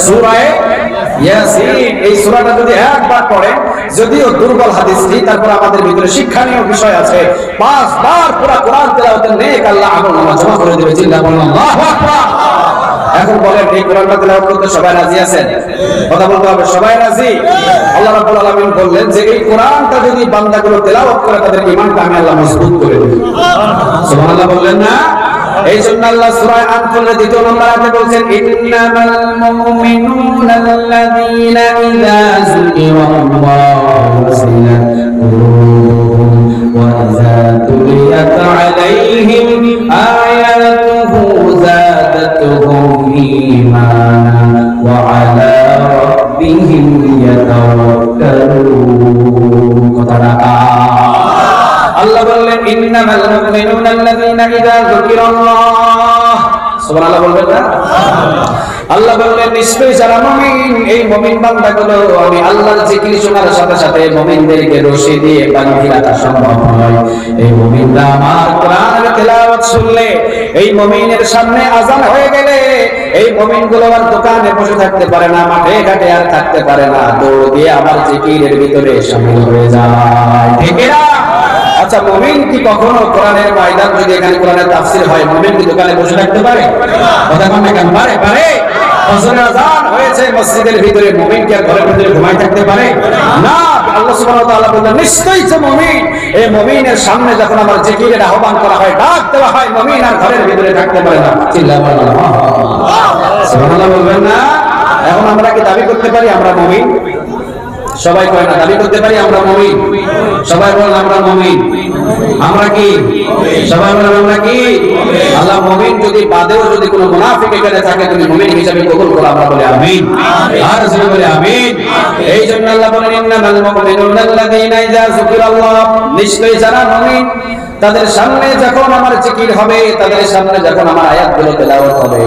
সূরা ইয়াসিন এই সূরাটা যদি একবার পড়ে, যদিও দুর্বল হাদিসটি, তারপর আমাদের ভিতরে শিক্ষণীয় বিষয় আছে। 5 বার পুরো কোরআন তেলাওয়াতের নেক আল্লাহ আমলনামা জমা করে দেবে। চিল্লা বলেন আল্লাহু আকবার। এখন বলেন এই কোরআনটা তেলাওয়াত করতে সবাই রাজি আছেন? কথা বলতে হবে, সবাই রাজি? আল্লাহ রাব্বুল আলামিন বললেন যে এই কোরআনটা যদি বান্দাগুলো তেলাওয়াত করে তাদের ঈমানটা আমি আল্লাহ মজবুত করে দেব। সুবহানাল্লাহ বললেন না? এই জন্য আল্লাহ সূরা আনফালের 2 নম্বর আয়াতে বলছেন ইন্নামাল মুমিনুনা আল্লাযীনা ইযা যুকিরাল্লাহু ওয়াজিলাত কুলুবুহুম ওয়া ইযা তুলিয়াত আলাইহিম আয়াতুহু যাদাতুহুম ঈমানান ওয়া আলা রাব্বিহিম ইয়াতাওয়াক্কালুন। কথাটা আল্লাহ বললেন ইন্নামাল মুমিনুনা আল্লাযীনা ইযা যুকিরাল্লাহ। সুবহানাল্লাহ বলবেন না? আল্লাহ বললেন নিশ্চয়ই যারা মুমিন, এই মুমিন বান্দাগুলো আমি আল্লাহর জিকির শোনার সাথে সাথে মুমিনদেরকে রশি দিয়ে বাঁধি রাখা সম্ভব হয়। এই মুমিনরা আমার কোরআনের তেলাওয়াত শুনলে, এই মুমিনের সামনে আযান হয়ে গেলে, এই মুমিনগুলো আর দোকানে বসে থাকতে পারে না, মাঠে ঘাটে আর থাকতে পারে না, দৌড় দিয়ে আমার জিকিরের ভিতরে শামিল হয়ে যায়। ঠিক না? আচ্ছা, মুমিন কি কখনো কোরআনের ময়দান, যদি এখানে কোরআনের তাফসীর হয়, মুমিন কি দোকানে বসে থাকতে পারে? কথা বলেন কেন? পারে? পারে? ফজরের আযান হয়েছে মসজিদের ভিতরে, মুমিন কি আর ঘরের ভিতরে ঘুমায় থাকতে পারে? না। আল্লাহ সুবহানাহু ওয়া তাআলা বলেন নিশ্চয়ই যে মুমিন, এই মুমিনের সামনে যখন আমার জিকিরের আহ্বান করা হয়, ডাক দেওয়া হয়, মুমিন আর ঘরের ভিতরে থাকতে পারে না। চিল্লায়া বলেন সুবহানাল্লাহ বলবেন না? এখন আমরা কি দাবি করতে পারি আমরা মুমিন? সবাই কয় না, দাবি করতে পারি আমরা মুমিন? সবাই বলেন আমরা মুমিন। আমরা কি? সবাই বলেন আমরা কি? আল্লাহ মুমিন যদি বাদেও যদি কোনো মুনাফিক এখানে থাকে, তুমি মুমিন হিসেবে কবুল করো, আমরা বলি আমিন। আর সবাই বলে আমিন। এই জন্য আল্লাহ বলেন ইন্নামাল মুমিনুনা আল্লাযীনা ইযা যুকিরাল্লাহ, নিশ্চয়ই যারা মুমিন তাদের সামনে যখন আমার জিকির হবে, তাদের সামনে যখন আমার আয়াতগুলো তেলাওয়াত হবে,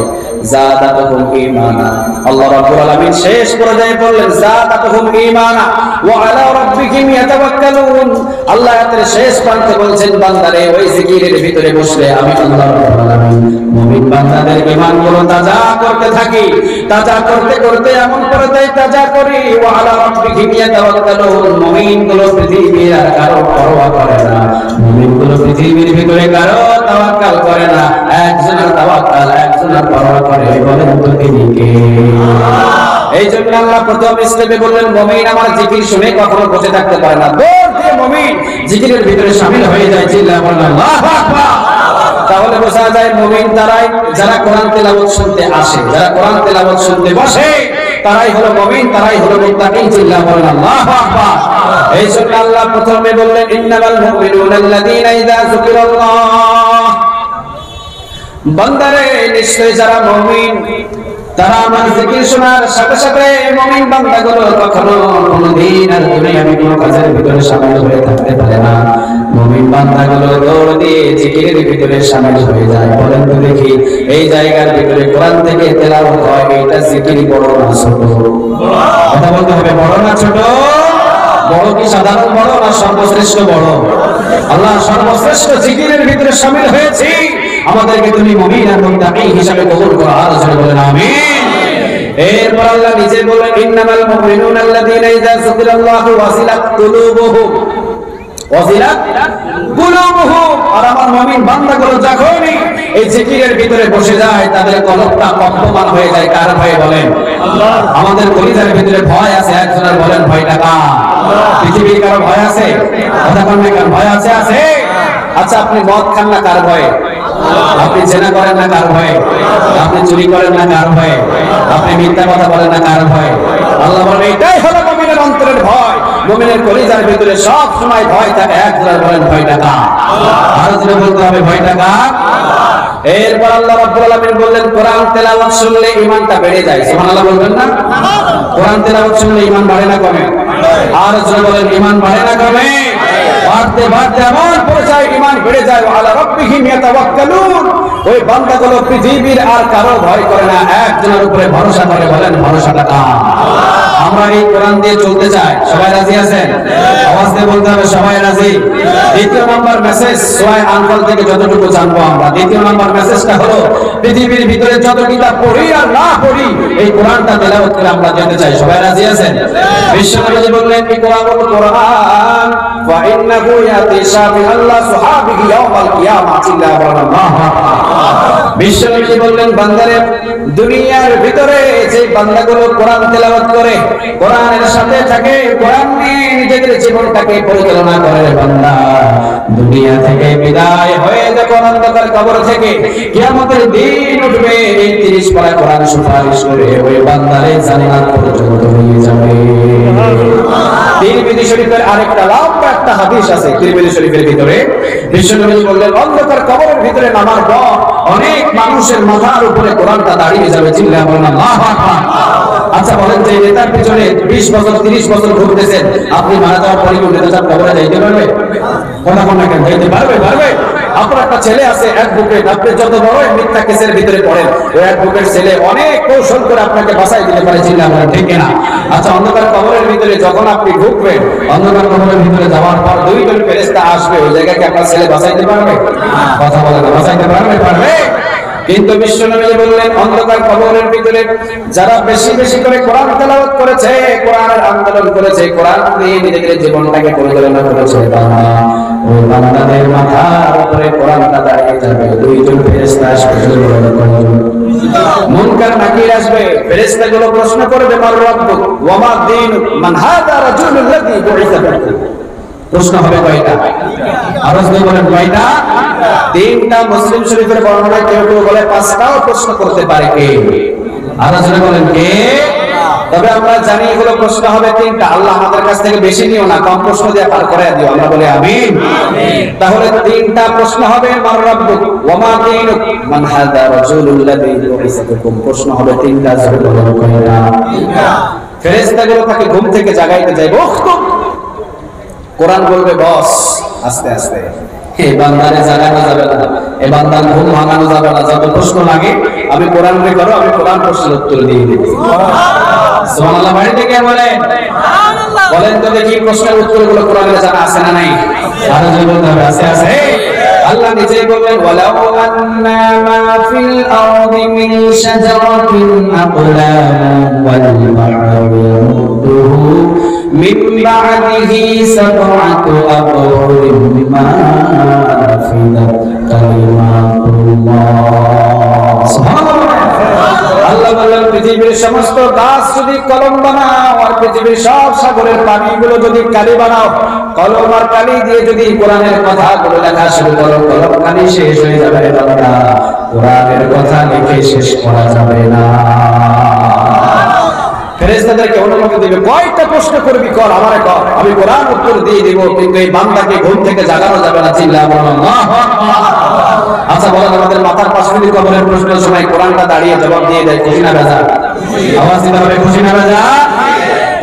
যাদাতুহুম ঈমানা। আল্লাহ রাব্বুল আলামিন শেষ পর্যায়ে বললেন যাদাতুহুম ঈমানা ওয়া আলা রাব্বিহিম ইয়াতাওয়াক্কালুন। আল্লাহ আয়াতের শেষ প্রান্তে বলছেন বান্দারে ওই জিকিরের ভিতরে বসলে আমি আল্লাহ রাব্বুল আলামিন মুমিন বান্দাদের ঈমানগুলো তাজা করতে থাকি। তাজা করতে করতে এমন পর্যায়ে তাজা করি ওয়া আলা রাব্বিহিম ইয়াতাওয়াক্কালুন, মুমিনগুলো পৃথিবীর আর কারো পরোয়া করে না, মুমিনগুলো পৃথিবীর ভিতরে কারো তাওয়াক্কাল করে না, একজনের তাওয়াক্কাল একজনের পরোয়া করে। বলেন তো তিনি কে? এই জন্য আল্লাহ প্রথম স্টেপে বললেন মুমিন আমার জিকির শুনে কখনো বসে থাকতে পারে না, দৌড় দিয়ে মুমিন জিকিরের ভিতরে শামিল হয়ে যায়। চিল্লায়া বলেন আল্লাহু আকবার। তাহলে বোঝা যায় মুমিন তারাই যারা কোরআন তেলাওয়াত শুনতে আসে, যারা কোরআন তেলাওয়াত শুনতে বসে, তারাই হলো মুমিন, তারাই হলো মুত্তাকিন। চিল্লায়া বলেন আল্লাহু আকবার। এই জন্য আল্লাহ প্রথমে বললেন ইন্নামাল মুমিনুনা আল্লাযীনা ইযা যুকিরাল্লাহ। বান্দারে নিশ্চয় যারা মুমিন তারা আমার জিকির শোনার সাথে সাথে, মুমিন বান্দাগুলো কখনো কোনদিন আর দুনিয়াবি কোনো কাজের ভিতরে শামিল হয়ে থাকতে পারে না। মুমিন বান্দাগুলো দৌড় দিয়ে জিকিরের ভিতরে শামিল হয়ে যায়। বলেন তো দেখি, এই জায়গার ভিতরে কোরআন থেকে তেলাওয়াত হয়, এটা জিকির বড় না ছোট? কথা বলতে হবে, বড় না ছোট? বড় কি সাধারণ বড় না সর্বশ্রেষ্ঠ বড়? আল্লাহ সর্বশ্রেষ্ঠ জিকিরের ভিতরে শামিল হয়েছি, আমাদেরকে তুমি মুমিন আর মুত্তাকিন হিসাবে কবুল করো। আর জোরে বলেন আমিন। এরপর আল্লাহ নিজে বলেন ইন্নামাল মুমিনুনা আল্লাযীনা ইযা যুকিরাল্লাহু ওয়াজিলাত কুলুবুহুম, ওয়াজিলাত কুলুবুহুম। আর আমার মুমিন বান্দাগুলো যখনই এই জিকিরের ভিতরে বসে যায়, তাদের কলবটা কম্পমান হয়ে যায়। কার ভয়ে? বলেন আল্লাহ। আমাদের কলিজার ভিতরে ভয় আছে, একজনের বলেন ভয়টা কার? পৃথিবীর কারো ভয় আছে? কথা বলেন না, কার ভয় আছে? আছে। আচ্ছা, আপনি মদ খান না কার ভয়ে? আপনি জেনা করেন না কার ভয়ে? আপনি চুরি করেন না কার ভয়ে? আপনি মিথ্যা কথা বলেন না কার ভয়ে? আল্লাহ বলেন এটাই হলো মুমিনের অন্তরের ভয়। মুমিনের কলিজার ভিতরে সব সময় ভয় থাকে। একজনের বলেন ভয়টা কার? আর জোরে বলতে হবে ভয়টা কার? এরপর আল্লাহ রাব্বুল আলামিন বললেন কোরআন তেলাওয়াত শুনলে ঈমানটা বেড়ে যায়। সুবহানাল্লাহ বলবেন না? কোরআন তেলাওয়াত শুনলে ঈমান বাড়ে না কমে? আর জোরে বলেন ঈমান বাড়ে না কমে? বাড়তে বাড়তে এমন পর্যায়ে ঈমান বেড়ে যায় আলা রাব্বিহিম ইয়াতাওয়াক্কালুন। ওই বান্দাগুলো পৃথিবীর আর কারো ভয় করে না, একজনের উপরে ভরসা করে। বলেন ভরসাটা কার? আমরা এই কোরআন দিয়ে চলতে চাই। সবাই রাজি আছেন? আওয়াজ দিয়ে বলতে হবে সবাই রাজি। দ্বিতীয় নাম্বার মেসেজ সূরা আনফাল থেকে যতটুকু জানবো আমরা, দ্বিতীয় নাম্বার মেসেজটা হলো পৃথিবীর ভিতরে যত কিতাব পড়ি আর না পড়ি এই কোরআনটা তেলাওয়াত করে আমরা যেতে চাই। সবাই রাজি আছেন? বিশ্বনবী বললেন ইকরাউল কোরআন ওয়া ইন্নাহু ইয়াতি শাফিআল্লাহ সুহাবিহি ইয়াউমাল কিয়ামাতি লা বারাল্লাহু। বিশ্বনবী বললেন বান্দারে দুনিয়ার ভিতরে যে বান্দাগুলো কোরআন তেলাওয়াত করে, কোরআনের সাথে থাকে, কোরআন নিয়ে নিজেদের জীবনটাকে পরিচালনা করে, বান্দা দুনিয়া থেকে বিদায় হয়ে যখন অন্ধকার কবর থেকে কিয়ামতের দিন উঠবে এই 30 পারা কোরআন সুপারিশ করে ওই বান্দারে জান্নাত পর্যন্ত নিয়ে যাবে। তিরমিজি শরীফের আরেকটা লম্বা একটা হাদিস আছে তিরমিজি শরীফের ভিতরে। বিশ্বনবী বললেন অন্ধকার কবরের ভিতরে নামার পর অনেক মানুষের মাথার উপরে কোরআনটা দাঁড়িয়ে যাবে। চিল্লায়া বলেন আল্লাহু আকবার। আচ্ছা বলেন যে নেতার পিছনে 20 বছর 30 বছর ঘুরতেছেন, আপনি মারা যাওয়ার পরে কি নেতা সাহেব কবরে যাইতে পারবে? কথা কোন না কেন যাইতে পারবে? পারবে। আপনার একটা ছেলে আছে অ্যাডভোকেট, আপনি যত বড় মিথ্যা কেসের ভিতরে পড়েন, ওই অ্যাডভোকেট ছেলে অনেক কৌশল করে আপনাকে বাঁচাই দিতে পারে। চিল্লায়া বলেন ঠিক না? আচ্ছা অন্ধকার কবরের ভিতরে যখন আপনি ঢুকবেন, অন্ধকার কবরের ভিতরে যাওয়ার পর দুইজন ফেরেশতা আসবে, ওই জায়গাকে আপনার ছেলে বাঁচাইতে পারবে? কথা বলে না, বাঁচাইতে পারবে? পারবে। কিন্তু বিশ্বনবী বললেন অন্ধকার কবরের ভিতরে যারা বেশি বেশি করে কোরআন তেলাওয়াত করেছে, কোরআনের আন্দোলন করেছে, কোরআন দিয়ে নিজেদের জীবনটাকে পরিচালনা করেছে, ওই বান্দাদের মাথার উপরে কোরআনটা দাঁড়িয়ে যাবে। দুইজন ফেরেশতা আসবে, মুনকার নাকির আসবে। ফেরেশতাগুলো প্রশ্ন করবে মান রাব্বুক ওয়া মা দীনুক মান হাযা রাজুলুল লাযী বুইসা বিকুম। প্রশ্ন হবে কয়টা? আরো যদি বলেন কয়টা? 3টা। মুসলিম শরীফের বর্ণনায় কেউ কেউ বলে 5টাও প্রশ্ন করতে পারে। কে? আরো যদি বলেন কে? তবে আমরা জানি এগুলো প্রশ্ন হবে 3টা। আল্লাহ আমাদের কাছ থেকে বেশি নিও না, কম প্রশ্ন দিয়ে পার করে দিও। আমরা বলি আমিন। তাহলে 3টা প্রশ্ন হবে মান রাব্বুক ওয়া মা দীনুক মান হাযা রাজুলুল লাযী বুইসা বিকুম। প্রশ্ন হবে 3টা। জোরে বলেন কয়টা? 3টা। ফেরেশতাগুলো তাকে ঘুম থেকে জাগাইতে যায়, উখতুম। কোরআন বলবে বস আস্তে আস্তে, এই বান্দারে জাগানো যাবে না, এই বান্দার ঘুম ভাঙানো যাবে না, যত প্রশ্ন লাগে আমি কোরআন রে করো, আমি কোরআন প্রশ্নের উত্তর দিয়ে দেব। সুবহানাল্লাহ। বাড়িতে কে বলেন সুবহানাল্লাহ? বলেন তো দেখি প্রশ্নের উত্তরগুলো কোরআনে জানা আছে না নাই? আর যে বলতে হবে আছে আছে। আল্লাহ নিজেই বললেন ওয়ালাউ আন্না মা ফিল আরদি মিন শাজারাতিন আকলাম ওয়াল বাহরু ইয়ামুদ্দুহু মিন বা'দিহি সাব'আতু আবহুরিন মা নাফিদাত কালিমাতুল্লাহ। সুবহানাল্লাহ। আল্লাহ বললেন পৃথিবীর সমস্ত গাছ যদি কলম বানাও আর পৃথিবীর সব সাগরের পানিগুলো যদি কালি বানাও, কলম আর কালি দিয়ে যদি কোরআনের কথাগুলো লেখা শুরু করো, কলম কালি শেষ হয়ে যাবে বান্দা, কোরআনের কথা লিখে শেষ করা যাবে না। ফেরেশতাদেরকে অনুমতি দিবে, কয়টা প্রশ্ন করবি কর, আমারে কর, আমি কোরআন উত্তর দিয়ে দেব, কিন্তু এই বান্দাকে ঘুম থেকে জাগানো যাবে না। চিল্লায়া বলেন আল্লাহু আকবার। আচ্ছা বলেন আমাদের মাথার পাশে যদি কবরের প্রশ্নের সময় কোরআনটা দাঁড়িয়ে জবাব দিয়ে দেয়, খুশি না বেজা? আওয়াজ দিতে হবে, খুশি না বেজা?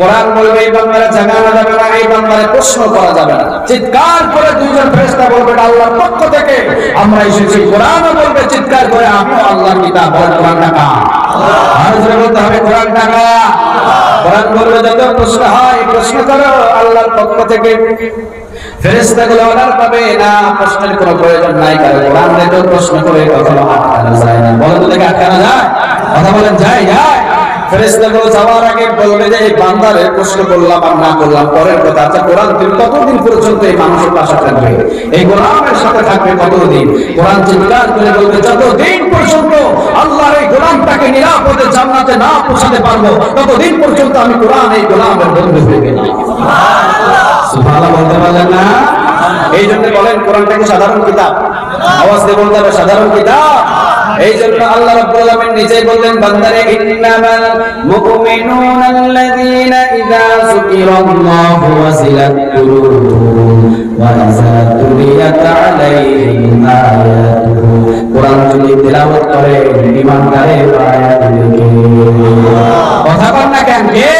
কোরআন বলবে এই বান্দারে জাগানো যাবে না, এই বান্দারে প্রশ্ন করা যাবে না। চিৎকার করে দুইজন ফেরেশতা বলবে আল্লাহর পক্ষ থেকে আমরা এসেছি। কোরআনও বলবে চিৎকার করে আমিও আল্লাহর কিতাব। বলেন কোরআনটা কার? আর জোরে বলতে হবে কোরআনটা কার? কোরআন বলবে যত প্রশ্ন হয় প্রশ্ন করো আল্লাহর পক্ষ থেকে। ফেরেশতাগুলো অর্ডার পাবে না, প্রশ্নের কোনো প্রয়োজন নাই, কারণ কোরআন দেখো প্রশ্ন করে কখনো আটকানো যায় না। বলেন তো দেখে আটকানো যায়? কথা বলেন যায়? যায়। ফেরেশতাগুলো যাওয়ার আগে বলবে যে এই বান্দারে প্রশ্ন করলাম আর না করলাম পরের কথা। আচ্ছা কোরআন তুমি কতদিন পর্যন্ত এই মানুষের পাশে থাকবে, এই গোলামের সাথে থাকবে কতদিন? কোরআন চিৎকার করে বলবে যতদিন পর্যন্ত আল্লাহর এই গোলামটাকে নিরাপদে জান্নাতে না পৌঁছাতে পারবো ততদিন পর্যন্ত আমি কোরআন এই গোলামের বন্ধু হয়ে না। সুবহানাল্লাহ বলতে পারলেন না? এই জন্য বলেন কোরআনটা কি সাধারণ কিতাব? আওয়াজ দিয়ে বলতে হবে সাধারণ কিতাব। এই জন্য আল্লাহ রাব্বুল আলামিন নিজেই বললেন বান্দারে ইন্নামাল মুমিনুনা আল্লাযীনা ইযা যুকিরাল্লাহু ওয়াজিলাত কুলুবুহুম ওয়া ইযা তুলিয়াত আলাইহিম আয়াতুহু। কোরআন যদি তেলাওয়াত করে ঈমানদারের আয়াত লিখে। কথা বল না কেন? কে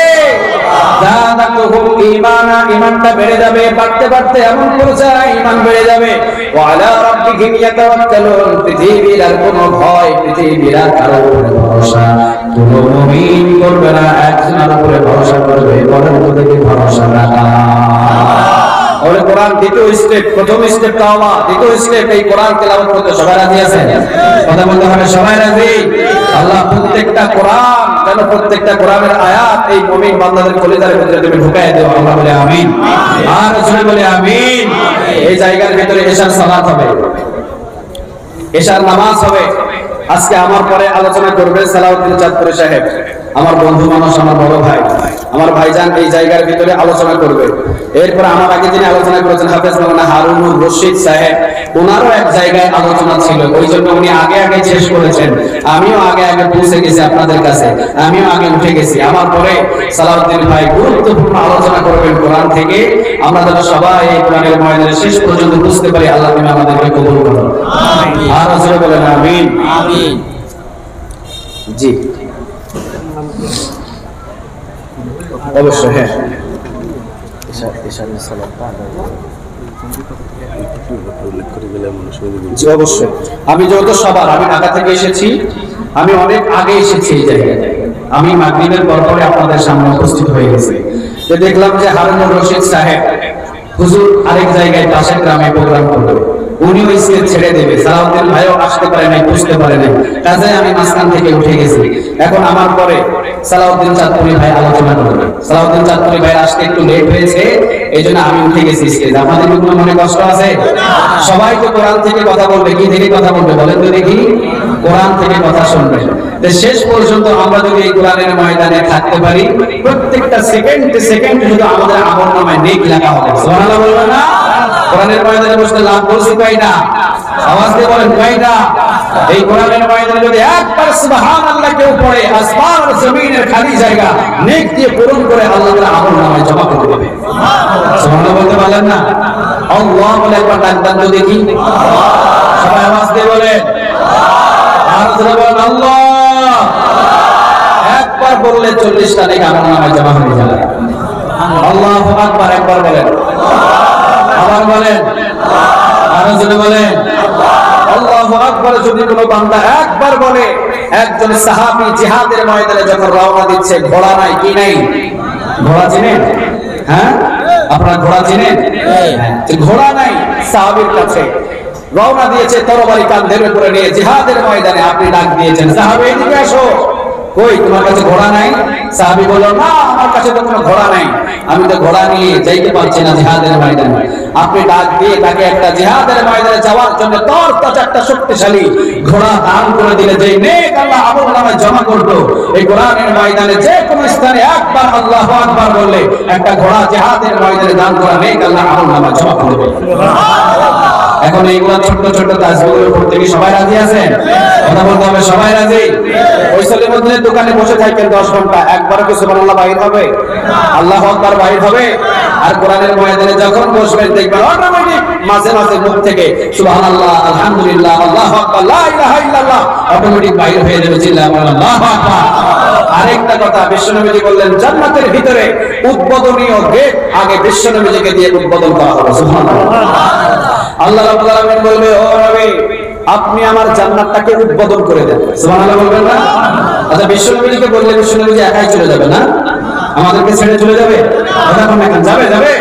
জাদাতুহুম ঈমানা, ঈমানটা বেড়ে যাবে, বাড়তে বাড়তে এমন পর্যায়ে ঈমান বেড়ে যাবে ওয়া আলা রাব্বিহিম ইয়াতাওয়াক্কালুন, পৃথিবীর আর কোনো ভয়, পৃথিবীর আর কারো উপরে ভরসা কোনো মুমিন করবে না, একজনের উপরে ভরসা করবে, বলেন তো দেখি ভরসা রাখা। তাহলে কোরআন দ্বিতীয় স্টেপ, প্রথম স্টেপ তাওবা, দ্বিতীয় স্টেপ এই কোরআন তেলাওয়াত করতে সবাই রাজি আছেন? কথা বলতে হবে সবাই রাজি? আল্লাহ প্রত্যেকটা কোরআন, যেন প্রত্যেকটা কোরআনের আয়াত এই মুমিন বান্দাদের কলিজার ভিতরে তুমি ঢুকায় দাও, আমরা বলে আমিন। আর জোরে বলে আমিন। এই জায়গার ভিতরে এশার সালাত হবে, এশার নামাজ হবে। আজকে আমার পরে আলোচনা করবে সালাউদ্দিন চাঁদপুরি সাহেব, আমার বন্ধু মানুষ, আমার বড় ভাই, আমার ভাইজান এই জায়গার ভিতরে আলোচনা করবে। এরপর আমার আগে যিনি আলোচনা করেছেন হাফেজ মাওলানা হারুনুর রশিদ সাহেব, ওনারও এক জায়গায় আলোচনা ছিল, ওই জন্য উনি আগে আগে শেষ করেছেন। আমিও আগে আগে পৌঁছে গেছি আপনাদের কাছে, আমিও আগে উঠে গেছি। আমার পরে সালাউদ্দিন ভাই গুরুত্বপূর্ণ আলোচনা করবেন কোরআন থেকে। আমরা যেন সবাই এই কোরআনের ময়দানে শেষ পর্যন্ত বুঝতে পারি। আল্লাহ তুমি আমাদেরকে কবুল করুন, আর আসলে বলেন আমিন। জি অবশ্যই, হ্যাঁ অবশ্যই। আমি যেহেতু সবার, আমি ঢাকা থেকে এসেছি, আমি অনেক আগে এসেছি এই জায়গায়। আমি মাগরিবের পরে আপনাদের সামনে উপস্থিত হয়ে গেছি। তো দেখলাম যে হারুনুর রশিদ সাহেব হুজুর আরেক জায়গায় পাশের গ্রামে প্রোগ্রাম করবে, উনিও স্টেজ ছেড়ে দেবে। সালাউদ্দিন ভাইও আসতে পারে নাই, বুঝতে পারে নাই, কাজে আমি মাঝখান থেকে উঠে গেছি। এখন আমার পরে সালাউদ্দিন চাঁদপুরি ভাই আলোচনা করবে। সালাউদ্দিন চাঁদপুরি ভাই আসতে একটু লেট হয়েছে, এই জন্য আমি উঠে গেছি স্টেজ। আপনাদের কোনো মনে কষ্ট আছে? সবাই তো কোরআন থেকে কথা বলবে, কি থেকে কথা বলবে বলেন তো দেখি? কোরআন থেকে কথা শুনবে। শেষ পর্যন্ত আমরা যদি এই কোরআনের ময়দানে থাকতে পারি, প্রত্যেকটা সেকেন্ডে সেকেন্ডে শুধু আমাদের আমলনামায় নেক লেখা হবে। সুবহানাল্লাহ বলবেন না? কোরআনের ময়দানে বসতে লাভ বলছি কয়টা? আওয়াজ দিয়ে বলেন কয়টা? এই কোরআনের ময়দানে যদি একবার সুবহানাল্লাহ কেউ পড়ে, আসমান আর জমিনের খালি জায়গা নেক দিয়ে পূরণ করে আল্লাহ তাআলা আমলনামায় জমা করে দেবে। সুবহানাল্লাহ বলতে পারলেন না? আল্লাহ বলে একবার ডাক দেন তো দেখি। সবাই আওয়াজ দিয়ে বলেন, আর জোরে বলেন আল্লাহ। একবার বললে 40টা নেক আমলনামায় জমা হয়ে যাবে। আল্লাহু আকবার, একবার বলেন, আবার বলেন, আরো জোরে বলেন আল্লাহু আকবার। যদি কোনো বান্দা একবার বলে, একজন সাহাবী জিহাদের ময়দানে যখন রওনা দিচ্ছে, ঘোড়া নাই, কি নাই? ঘোড়া চিনেন? হ্যাঁ, আপনারা ঘোড়া চিনেন? ঘোড়া নাই, সাহাবীর কাছে রওনা দিয়েছে তরবারি কাঁধের উপরে নিয়ে জিহাদের ময়দানে। আপনি ডাক দিয়েছেন, সাহাবী এদিকে আসো। কই তোমার কাছে ঘোড়া নাই? সাহাবী বলল, না আমার কাছে তো কোনো ঘোড়া নাই, আমি তো ঘোড়া নিয়ে যাইতে পারছি না জিহাদের ময়দানে। আপনি ডাক দিয়ে তাকে একটা জিহাদের ময়দানে যাওয়ার জন্য তরতাজা একটা শক্তিশালী ঘোড়া দান করে দিলে, যে নেক আল্লাহ আমলনামায় জমা করতো। এই কোরআনের ময়দানে যে কোনো স্থানে একবার আল্লাহু আকবার বললে, একটা ঘোড়া জিহাদের ময়দানে দান করা নেক আল্লাহ আমলনামায় জমা করবে। এখন এইগুলা ছোট ছোট তাসবিহগুলো পড়তে কি সবাই রাজি আছেন? কথা বলতে হবে, সবাই রাজি? ওই সলিমুদ্দিনের দোকানে বসে থাকেন 10 ঘন্টা, একবারও কি সুবহানাল্লাহ বাইর হবে? আল্লাহু আকবার বাইর হবে? আর কোরআনের ময়দানে যখন বসবেন দেখবেন অটোমেটিক মাঝে মাঝে মুখ থেকে সুবহানাল্লাহ, আলহামদুলিল্লাহ, আল্লাহু আকবার, লা ইলাহা ইল্লাল্লাহ অটোমেটিক বাইর হয়ে যাবে। চিল্লায় বলেন আল্লাহু আকবার। আরেকটা কথা বিশ্বনবী বললেন, জান্নাতের ভিতরে উদ্বোধনীয় গেট আগে বিশ্বনবীকে দিয়ে উদ্বোধন করা হবে। সুবহানাল্লাহ। আল্লাহ রাব্বুল আলামিন বলবে, ও নবী আপনি আমার জান্নাতটাকে উদ্বোধন করে দেন। সুবহানাল্লাহ বলবেন না? আচ্ছা, বিশ্বনবীকে বললে বিশ্বনবী একাই চলে যাবে না? আমাদেরকে ছেড়ে চলে যাবে? যাবে যাবে।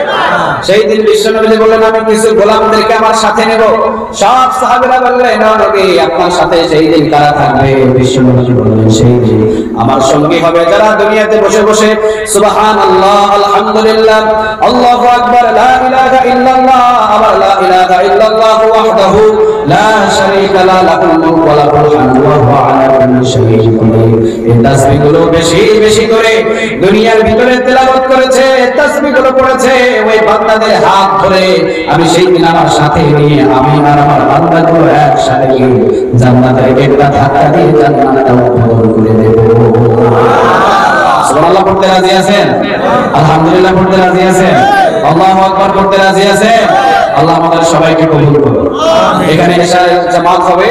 সেই দিন বিশ্বনবী বললেন, আমি কিছু গোলামদেরকে আমার সাথে নেব। সব সাহাবীরা বললেন, নবী আপনার সাথে সেই দিন কারা থাকবে? বিশ্বনবী বললেন, সেই দিন আমার সঙ্গী হবে যারা দুনিয়াতে বসে বসে সুবহানাল্লাহ, আলহামদুলিল্লাহ, আল্লাহু আকবার, লা ইলাহা ইল্লাল্লাহ, আবার লা ইলাহা ইল্লাল্লাহ ওয়াহদাহু লা শারীকা লা লাহুল মুলকু ওয়া লাহুল হামদু ওয়া হুয়া আলা কুল্লি শাইইন কাদির। এই তাসবিহগুলো বেশি বেশি করে দুনিয়ার ভিতরে তেলাওয়াত করেছে, তাসবিহগুলো পড়েছে, ওই বান্দাদের হাত ধরে আমি সেই দিন আমার সাথে নিয়ে আমি আর আমার বান্দাগুলো একসাথে গিয়ে জান্নাতের গেটটা ধাক্কা দিয়ে জান্নাতটা উদ্বোধন করে দেব। সুবহানাল্লাহ পড়তে রাজি আছেন? আলহামদুলিল্লাহ পড়তে রাজি আছেন? আল্লাহু আকবার পড়তে রাজি আছেন? আল্লাহ আমাদের সবাইকে কবুল করুন। এখানে এশার জামাত হবে,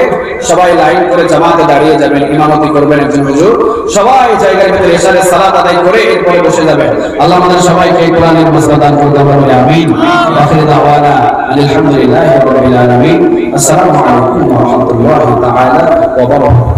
সবাই লাইন করে জামাতে দাঁড়িয়ে যাবেন, ইমামতি করবেন একজন হুজুর, সবাই জায়গার ভিতরে এশারের সালাত আদায় করে এরপরে বসে যাবেন। আল্লাহ আমাদের সবাইকে কোরআনের মজা দান করুন, আমিন। আখির দাওয়ানা আলহামদুলিল্লাহি রাব্বিল আলামিন। আসসালামু আলাইকুম ওয়া রাহমাতুল্লাহি তাআলা ওয়া বারাকাতুহু।